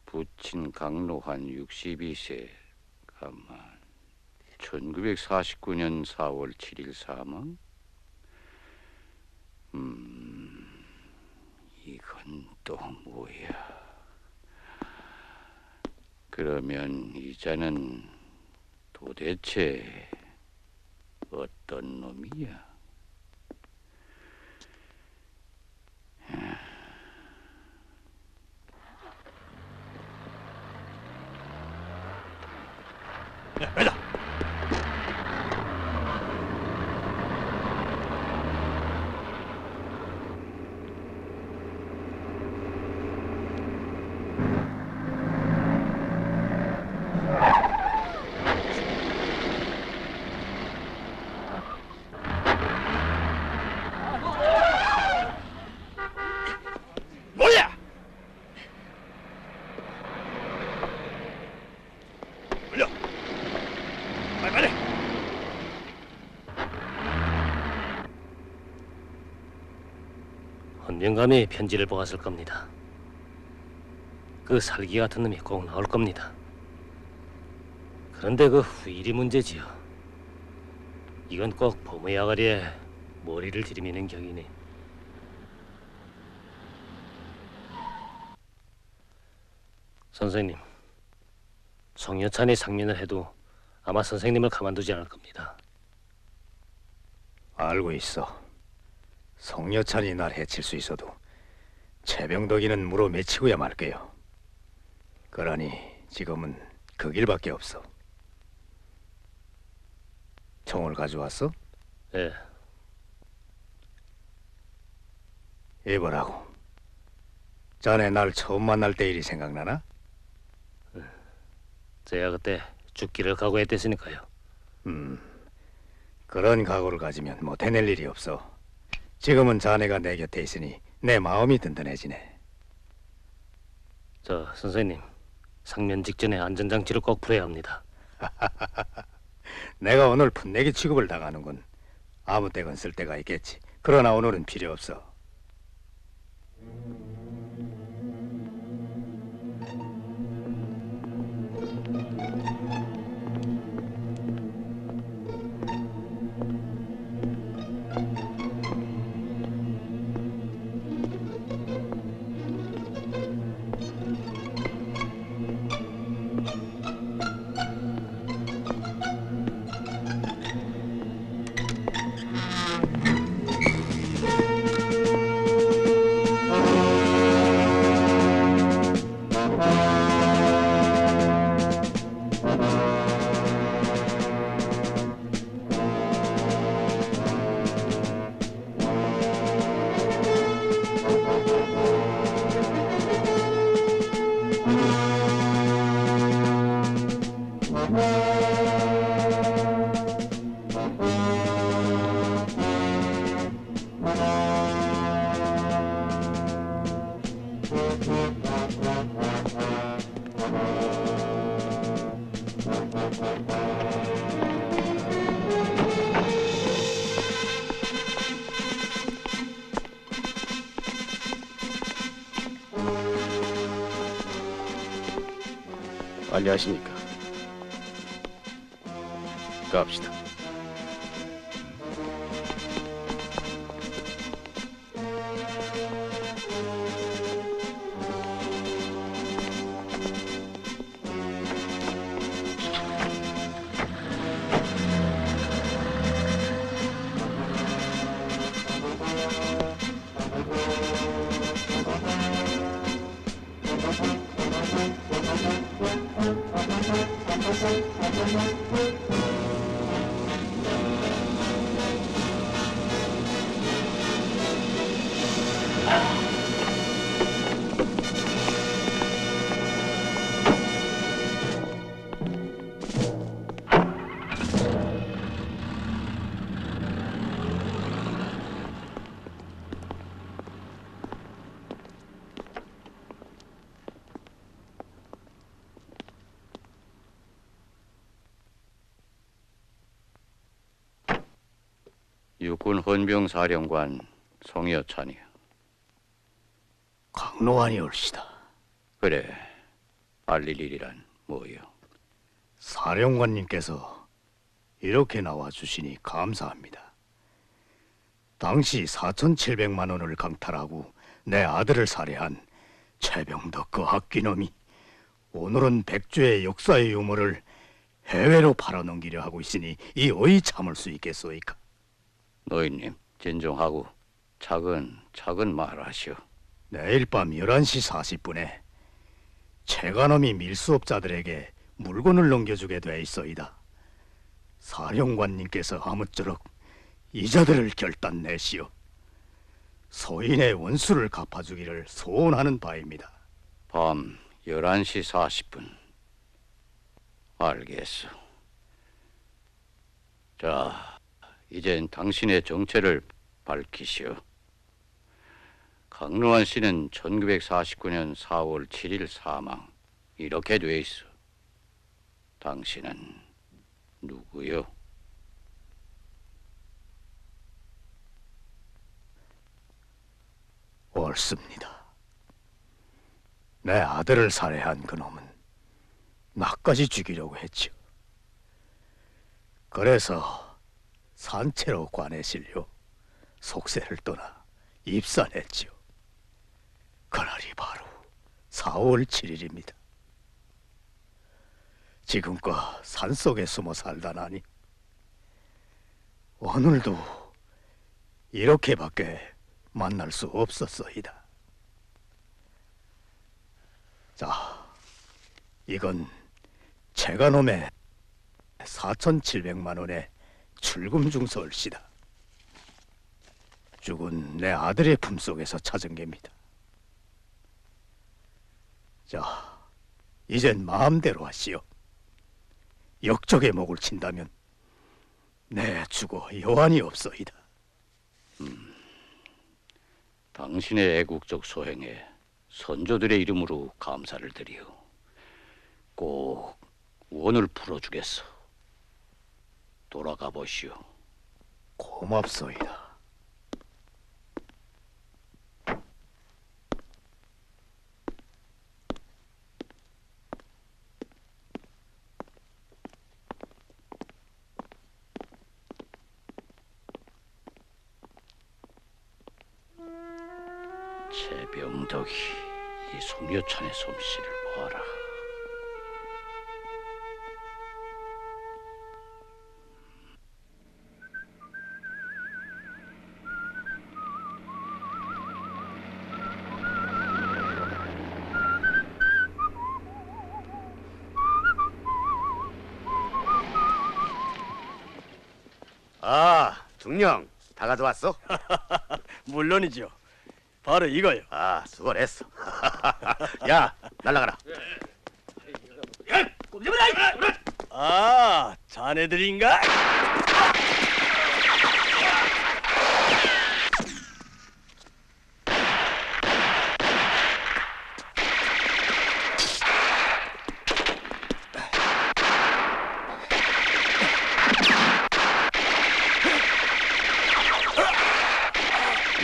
부친 강로한 62세 가만 1949년 4월 7일 사망. 이건 또 뭐야? 그러면 이자는 도대체 어떤 놈이야? 가자. 뭐야? 올려. 빨리. 헌병감이 편지를 보았을 겁니다. 그 살기 같은 놈이 꼭 나올 겁니다. 그런데 그 후일이 문제지요. 이건 꼭 범의 아가리에 머리를 들이미는 격이네. 선생님, 송여찬이 상면을 해도 아마 선생님을 가만두지 않을 겁니다. 알고 있어. 송여찬이 날 해칠 수 있어도 최병덕이는 물어맺히고야 말 거요. 그러니 지금은 그 길밖에 없어. 총을 가져왔어? 예. 이보라고. 자네 날 처음 만날 때 일이 생각나나? 제가 그때 죽기를 각오했댔으니까요. 그런 각오를 가지면 못 해낼 일이 없어. 지금은 자네가 내 곁에 있으니 내 마음이 든든해지네. 저 선생님, 상면 직전에 안전장치를 꼭 풀어야 합니다. 내가 오늘 풋내기 취급을 당하는군. 아무 때건 쓸 때가 있겠지. 그러나 오늘은 필요 없어. 안녕하십니까. 갑시다. 육군 헌병사령관 송여찬이요. 강노환이 올시다. 그래, 알릴 일이란 뭐요? 사령관님께서 이렇게 나와주시니 감사합니다. 당시 4,700만 원을 강탈하고 내 아들을 살해한 최병덕 그 학귀놈이 오늘은 백주의 역사의 유물을 해외로 팔아넘기려 하고 있으니 이 어이 참을 수 있겠소이까? 노인님, 진정하고 차근차근 말하시오. 내일 밤 11시 40분에 최간엄이 밀수업자들에게 물건을 넘겨주게 돼 있어이다. 사령관님께서 아무쪼록 이자들을 결단 내시오. 소인의 원수를 갚아주기를 소원하는 바입니다. 밤 11시 40분. 알겠소. 자, 이젠 당신의 정체를 밝히시오. 강노환 씨는 1949년 4월 7일 사망. 이렇게 돼 있어. 당신은 누구요? 옳습니다. 내 아들을 살해한 그놈은 나까지 죽이려고 했지요. 그래서 산채로 관에 실려 속세를 떠나 입산했지요. 그날이 바로 4월 7일입니다. 지금껏 산속에 숨어 살다 나니 오늘도 이렇게밖에 만날 수 없었소이다. 자, 이건 최간엄의 4,700만 원의 출금 증서일시다. 죽은 내 아들의 품속에서 찾은 겁니다. 자, 이젠 마음대로 하시오. 역적의 목을 친다면 내 죽어 여한이 없소이다. 당신의 애국적 소행에 선조들의 이름으로 감사를 드리오. 꼭 원을 풀어주겠어. 돌아가 보시오. 고맙소이다. 최병덕이 이 송여찬의 솜씨를 보아라. 아, 중령 다 가져왔어? 물론이죠. 바로 이거요. 아, 수고했어. 야, 날라가라. 아, 자네들인가?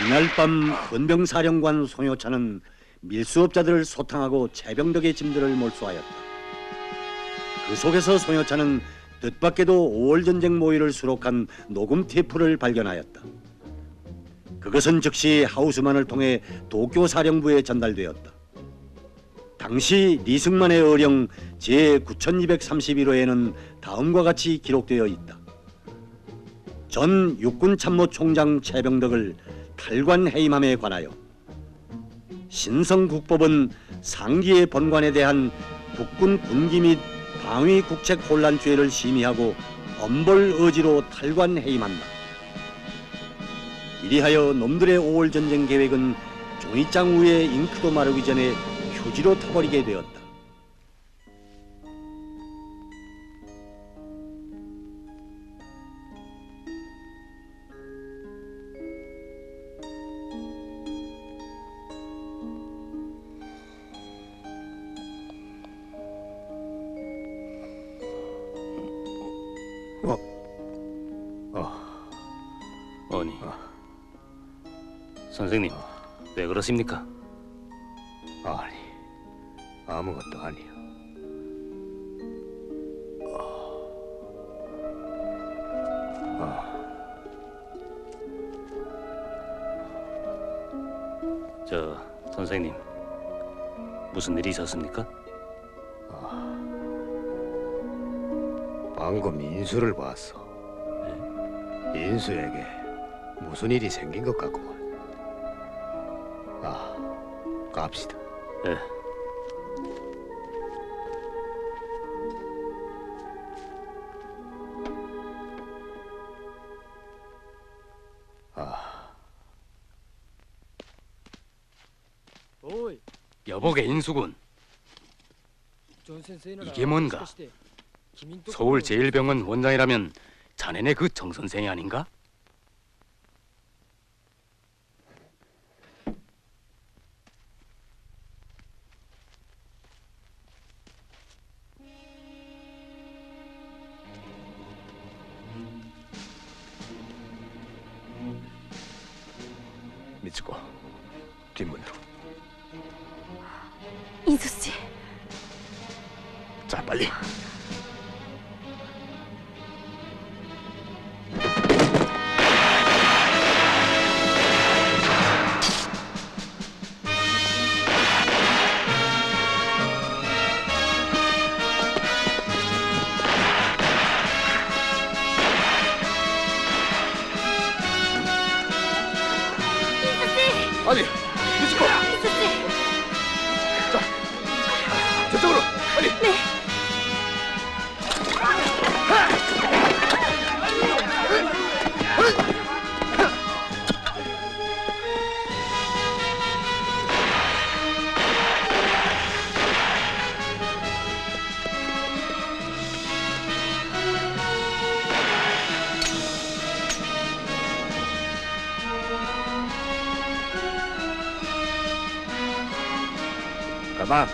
이날 밤 헌병사령관 송효찬은 밀수업자들을 소탕하고 최병덕의 짐들을 몰수하였다. 그 속에서 송효찬은 뜻밖에도 5월 전쟁 모의를 수록한 녹음 테이프를 발견하였다. 그것은 즉시 하우스만을 통해 도쿄 사령부에 전달되었다. 당시 리승만의 어령 제9231호에는 다음과 같이 기록되어 있다. 전 육군참모총장 최병덕을 탈관 해임함에 관하여 신성국법은 상기의 번관에 대한 국군 군기 및 방위 국책 혼란죄를 심의하고 엄벌 의지로 탈관 해임한다. 이리하여 놈들의 5월 전쟁 계획은 종이장 위에 잉크도 마르기 전에 휴지로 타버리게 되었다. 아니, 선생님, 왜 그러십니까? 아니, 아무것도 아니요. 선생님, 무슨 일이 있었습니까? 방금 인수를 봤어. 인수에게 무슨 일이 생긴 것 같구만. 갑시다. 네. 여복의 인수군. 이게 뭔가? 서울제일병원 원장이라면 자네네 그 정 선생이 아닌가? 미츠코, 뒷문으로. 인수 씨. 자, 빨리. 아니, 미츠코. 자, 저쪽으로 빨리. 네. 가만.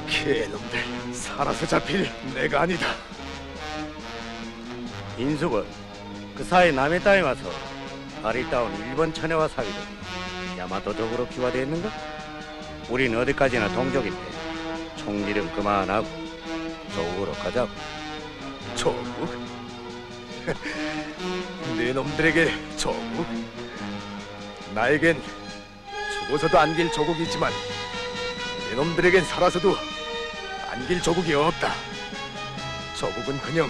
개놈들, 살아서 잡힐 내가 아니다. 인수군, 그 사이 남의 땅에 와서 아리따운 일본 처녀와 사귀더니 야마토족으로 귀화되었는가? 우린 어디까지나 동족인데 총질은 그만하고 조국으로 가자고. 조국? 네 놈들에게 조국? 나에겐 죽어서도 안길 조국이지만 네 놈들에겐 살아서도 안길 조국이 없다. 조국은 그냥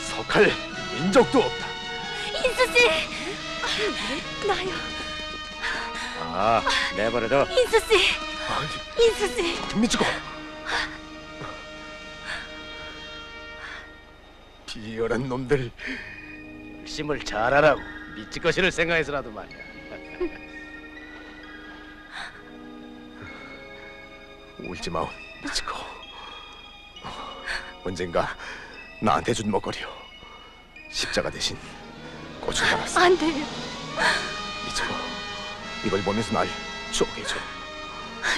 석할 민족도 없다. 인수씨! 나요. 아, 내버려둬. 인수씨! 인수씨! 미치고! 비열한 놈들. 심을 잘하라고 미칠 것이를 생각해서라도 말이야. 울지 마오, 미치고. 언젠가 나한테 준 먹거리요. 십자가 대신 꽃을 달았어. 안 돼요. 미치고, 이걸 보면서 날 추억해줘.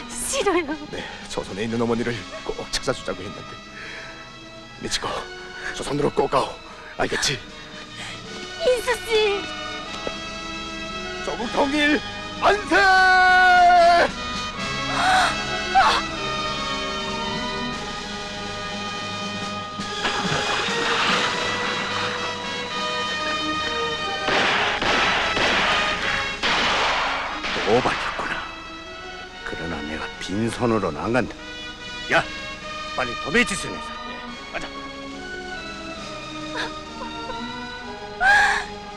싫어요. 네, 조선에 있는 어머니를 꼭 찾아주자고 했는데. 미치고, 조선으로 꼭 가오. 알겠지? 인수씨! 조국 통일 만세! 또 밝혔구나. 그러나 내가 빈손으로는 안 간다. 야, 빨리 도배 짓을 해서. 가자.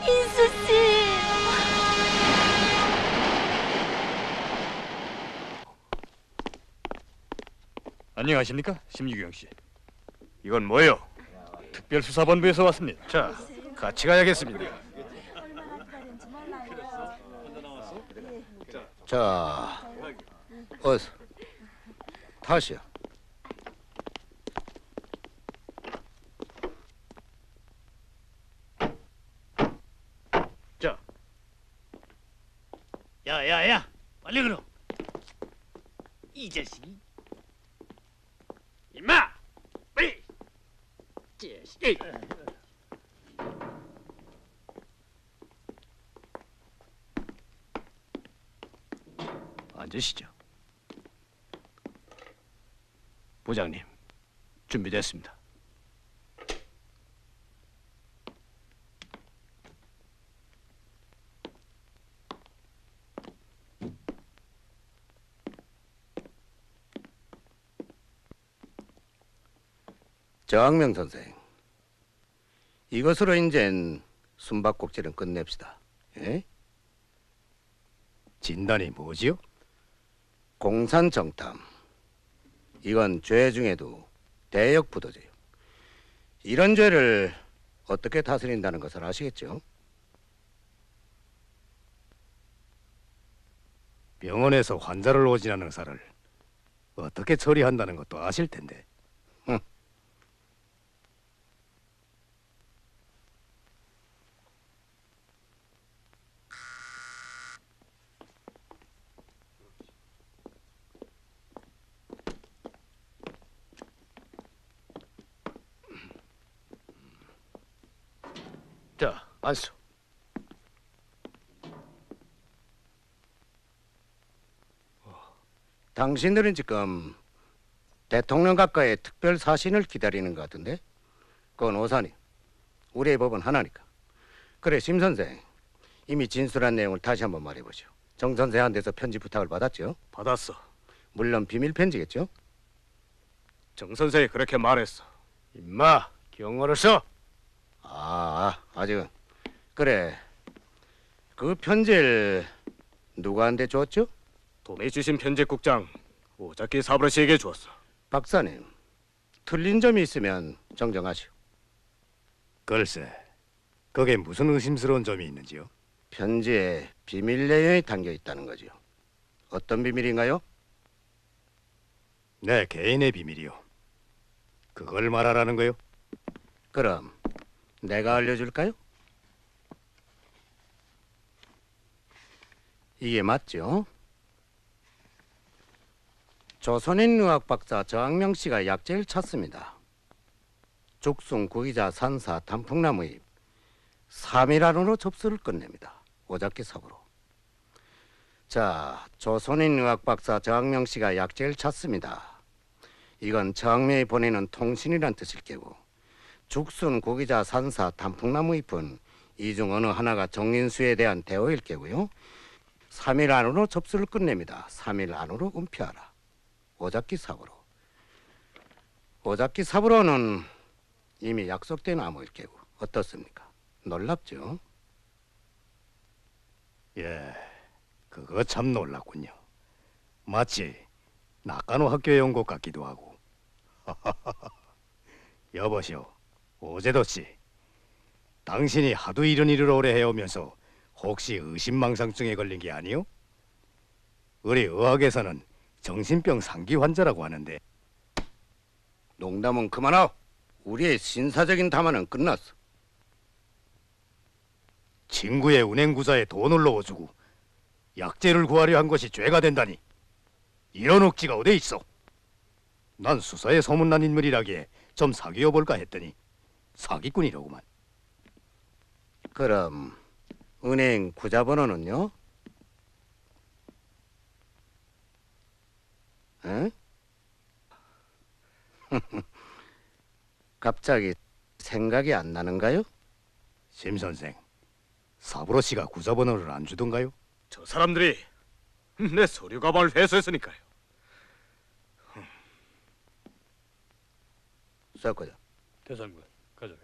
인수씨! 안녕하십니까, 심유경 씨. 이건 뭐요? 특별수사본부에서 왔습니다. 자, 같이 가야겠습니다. 자, 어서 타시오. 자, 야야야, 빨리 그러. 이 자식이. 임마, 빨리. 자식. 앉으시죠. 부장님, 준비됐습니다. 정학명 선생, 이것으로 이젠 숨바꼭질은 끝냅시다. 예? 진단이 뭐지요? 공산정탐. 이건 죄 중에도 대역부도죄요. 이런 죄를 어떻게 다스린다는 것을 아시겠죠? 병원에서 환자를 오진하는 의사를 어떻게 처리한다는 것도 아실 텐데. 자, 앉소. 당신들은 지금 대통령 가까이 특별 사신을 기다리는 것 같은데? 그건 오산이. 우리의 법은 하나니까. 그래, 심 선생. 이미 진술한 내용을 다시 한번 말해보시오. 정 선생한테서 편지 부탁을 받았죠? 받았어. 물론 비밀 편지겠죠? 정 선생이 그렇게 말했어. 임마, 경어를 써. 아직은. 그래, 그 편지를 누구한테 줬죠? 도매 주신 편집국장 오자키 사브라 씨에게 주었어. 박사님, 틀린 점이 있으면 정정하시오. 글쎄, 그게 무슨 의심스러운 점이 있는지요? 편지에 비밀 내용이 담겨 있다는 거죠. 어떤 비밀인가요? 내 개인의 비밀이요. 그걸 말하라는 거요? 그럼 내가 알려줄까요? 이게 맞죠? 조선인 의학 박사 정학명 씨가 약재를 찾습니다. 죽순, 구기자, 산사, 단풍나무 잎 3일 안으로 접수를 끝냅니다. 오작기 사고로. 자, 조선인 의학 박사 정학명 씨가 약재를 찾습니다. 이건 정학명이 보내는 통신이란 뜻일 게고, 죽순, 구기자, 산사, 단풍나무 잎은 이 중 어느 하나가 정인수에 대한 대오일 게고요. 3일 안으로 접수를 끝냅니다. 3일 안으로 은폐하라. 오잡기 사부로. 오잡기 사부로는 이미 약속된 암호일 게고 어떻습니까? 놀랍죠? 예, 그거 참 놀랐군요. 마치 낙간호 학교에 온 것 같기도 하고. 여보시오, 오제도 씨. 당신이 하도 이런 일을 오래 해오면서 혹시 의심망상증에 걸린 게 아니오? 우리 의학에서는 정신병 상기 환자라고 하는데. 농담은 그만하오. 우리의 신사적인 담화는 끝났어. 친구의 운행구사에 돈을 넣어주고 약재를 구하려 한 것이 죄가 된다니. 이런 억지가 어디 있어? 난 수사에 소문난 인물이라기에 좀 사귀어 볼까 했더니 사기꾼이로구만. 그럼 은행 구자번호는요? 응? 갑자기 생각이 안 나는가요? 심 선생, 사부로 씨가 구자번호를 안 주던가요? 저 사람들이 내 서류 가방을 회수했으니까요. 섞어자. 대장군, 가져가.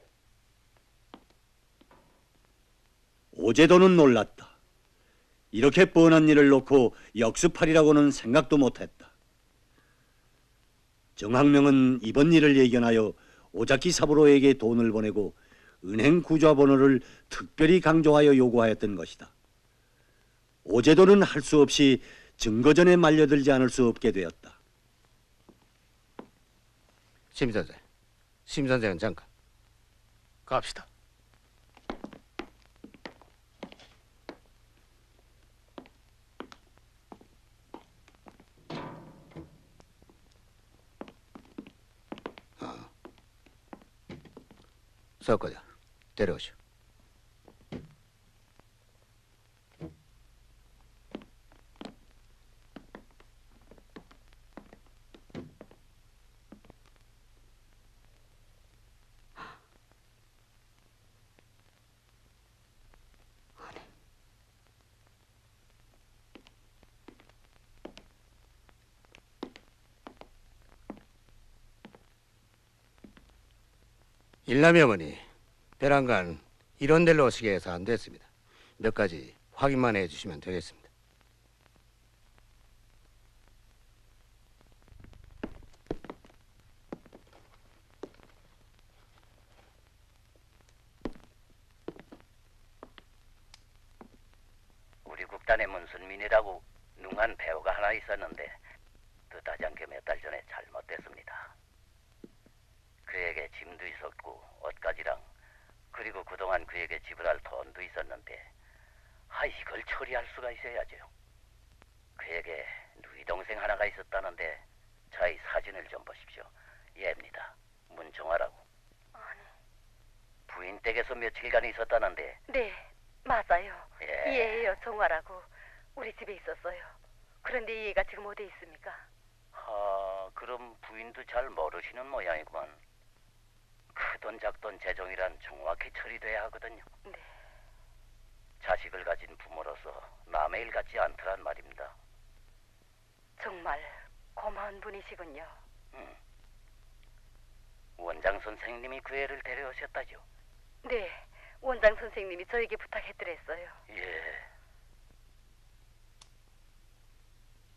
오제도는 놀랐다. 이렇게 뻔한 일을 놓고 역습하리라고는 생각도 못했다. 정학명은 이번 일을 예견하여 오자키 사부로에게 돈을 보내고 은행 구좌번호를 특별히 강조하여 요구하였던 것이다. 오제도는 할 수 없이 증거전에 말려들지 않을 수 없게 되었다. 심 선생은 잠깐. 갑시다. 섞어자. 데려오시오. 일남이 어머니, 배란간 이런 데로 오시게 해서 안 됐습니다. 몇 가지 확인만 해주시면 되겠습니다. 우리 국단의 문순민이라고 능한 배우가 하나 있었는데 뜻하지 않게 몇 달 전에 잘못됐습니다. 그에게 짐도 있었고 옷가지랑 그리고 그동안 그에게 지불할 돈도 있었는데 이걸 처리할 수가 있어야죠. 그에게 누이 동생 하나가 있었다는데 저희 사진을 좀 보십시오. 얘입니다. 문정아라고. 아니. 부인 댁에서 며칠간 있었다는데. 네, 맞아요. 예. 얘예요, 정화라고. 우리 집에 있었어요. 그런데 얘가 지금 어디 있습니까? 그럼 부인도 잘 모르시는 모양이구만. 크돈 작돈 재정이란 정확히 처리돼야 하거든요. 네. 자식을 가진 부모로서 남의 일 같지 않더란 말입니다. 정말 고마운 분이시군요. 원장 선생님이 그 애를 데려오셨다죠? 네, 원장 선생님이 저에게 부탁해드렸어요. 예.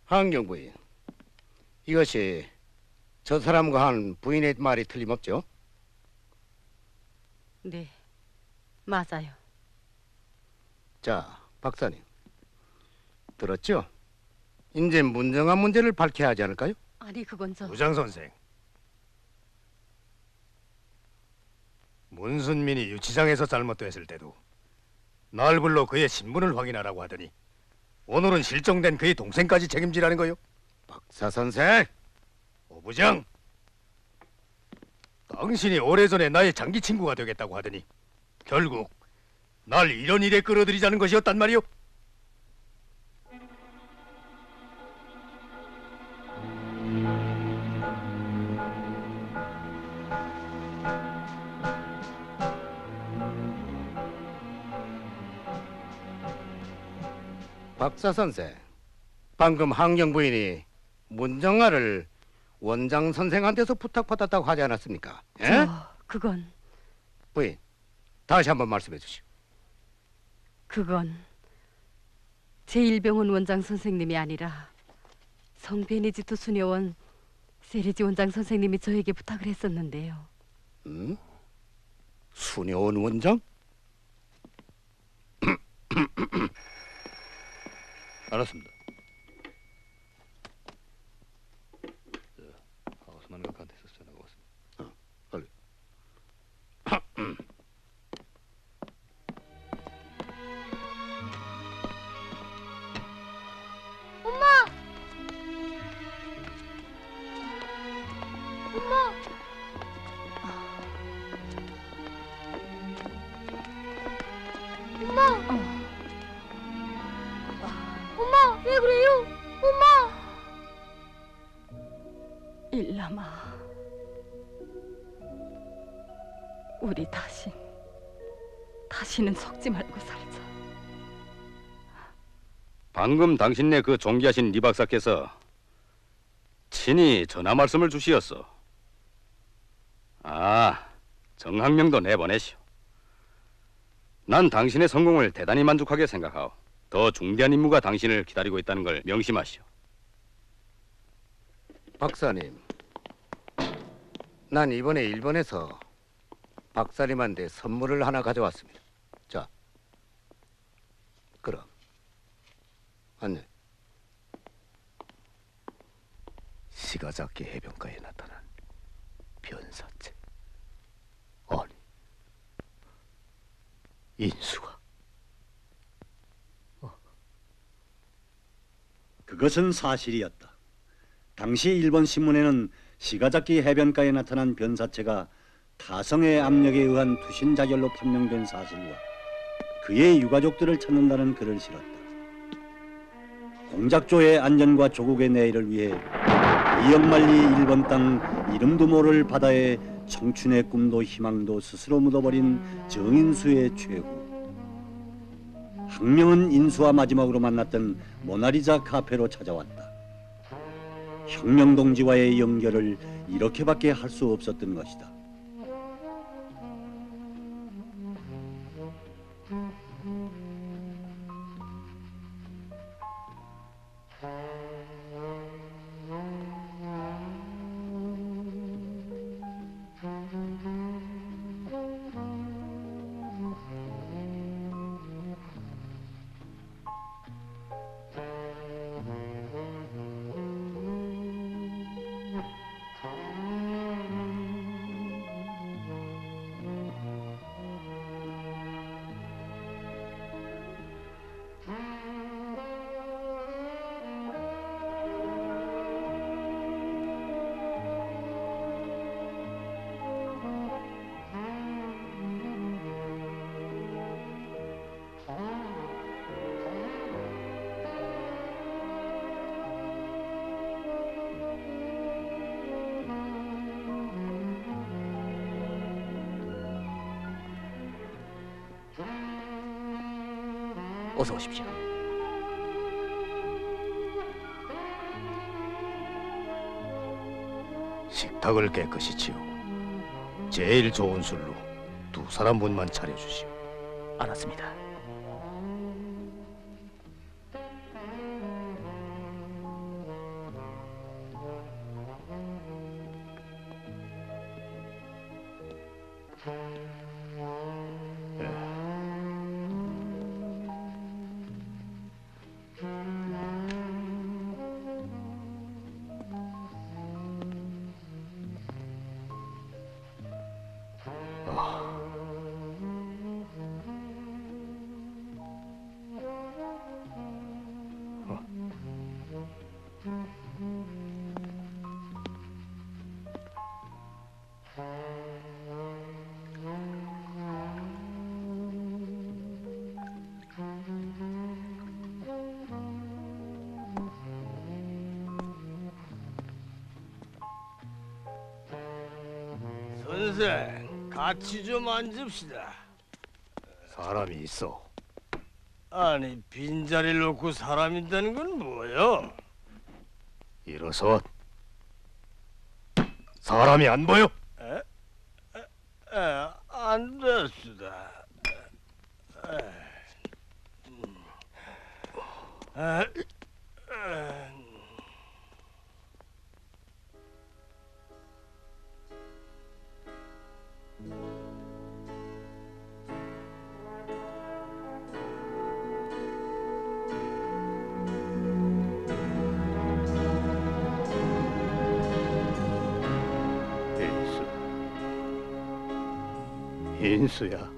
한경 부인, 이것이 저 사람과 한 부인의 말이 틀림없죠? 네, 맞아요. 자, 박사님, 들었죠? 이제 문정한 문제를 밝혀야 하지 않을까요? 아니, 그건 부장 선생, 문순민이 유치장에서 잘못됐을 때도 날 불러 그의 신분을 확인하라고 하더니 오늘은 실종된 그의 동생까지 책임지라는 거요? 박사 선생! 오 부장! 당신이 오래전에 나의 장기 친구가 되겠다고 하더니 결국 날 이런 일에 끌어들이자는 것이었단 말이오? 박사 선생, 방금 항영 부인이 문정아를 원장 선생한테서 부탁받았다고 하지 않았습니까? 예? 그건 부인, 다시 한번 말씀해 주시오. 그건 제1병원 원장 선생님이 아니라 성 베네디토 수녀원 세리지 원장 선생님이 저에게 부탁을 했었는데요. 수녀원 원장? 알았습니다. 하우스만 각한테서 전화가 왔습니다. 빨리. 엄마! 엄마! 엄마! 엄마, 왜 그래요? 엄마! 일남아, 우리 다시는 속지 말고 살자. 방금 당신네 그 존귀하신 리 박사께서 친히 전화 말씀을 주시었어. 아, 정학명도 내보내시오. 난 당신의 성공을 대단히 만족하게 생각하오. 더 중대한 임무가 당신을 기다리고 있다는 걸 명심하시오. 박사님, 난 이번에 일본에서 박사님한테 선물을 하나 가져왔습니다. 자, 그럼 안내. 시가자키 해변가에 나타난 변사체. 아니, 인수가. 그것은 사실이었다. 당시 일본 신문에는 시가자키 해변가에 나타난 변사체가 타성의 압력에 의한 투신 자결로 판명된 사실과 그의 유가족들을 찾는다는 글을 실었다. 공작조의 안전과 조국의 내일을 위해 이역만리 일본 땅 이름도 모를 바다에 청춘의 꿈도 희망도 스스로 묻어버린 정인수의 최후. 항명은 인수와 마지막으로 만났던 모나리자 카페로 찾아왔다. 혁명동지와의 연결을 이렇게밖에 할 수 없었던 것이다. 어서 오십시오. 식탁을 깨끗이 치우고 제일 좋은 술로 2사람분만 차려주시오. 알았습니다. 선생, 같이 좀 앉읍시다. 사람이 있어. 아니 빈자리를 놓고 사람 있다는 건 뭐요? 일어서. 사람이 안 보여? 안 됐수다. 인수야,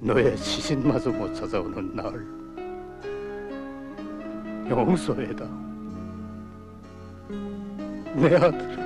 너의 시신마저 못 찾아오는 날 용서해다. 내 아들을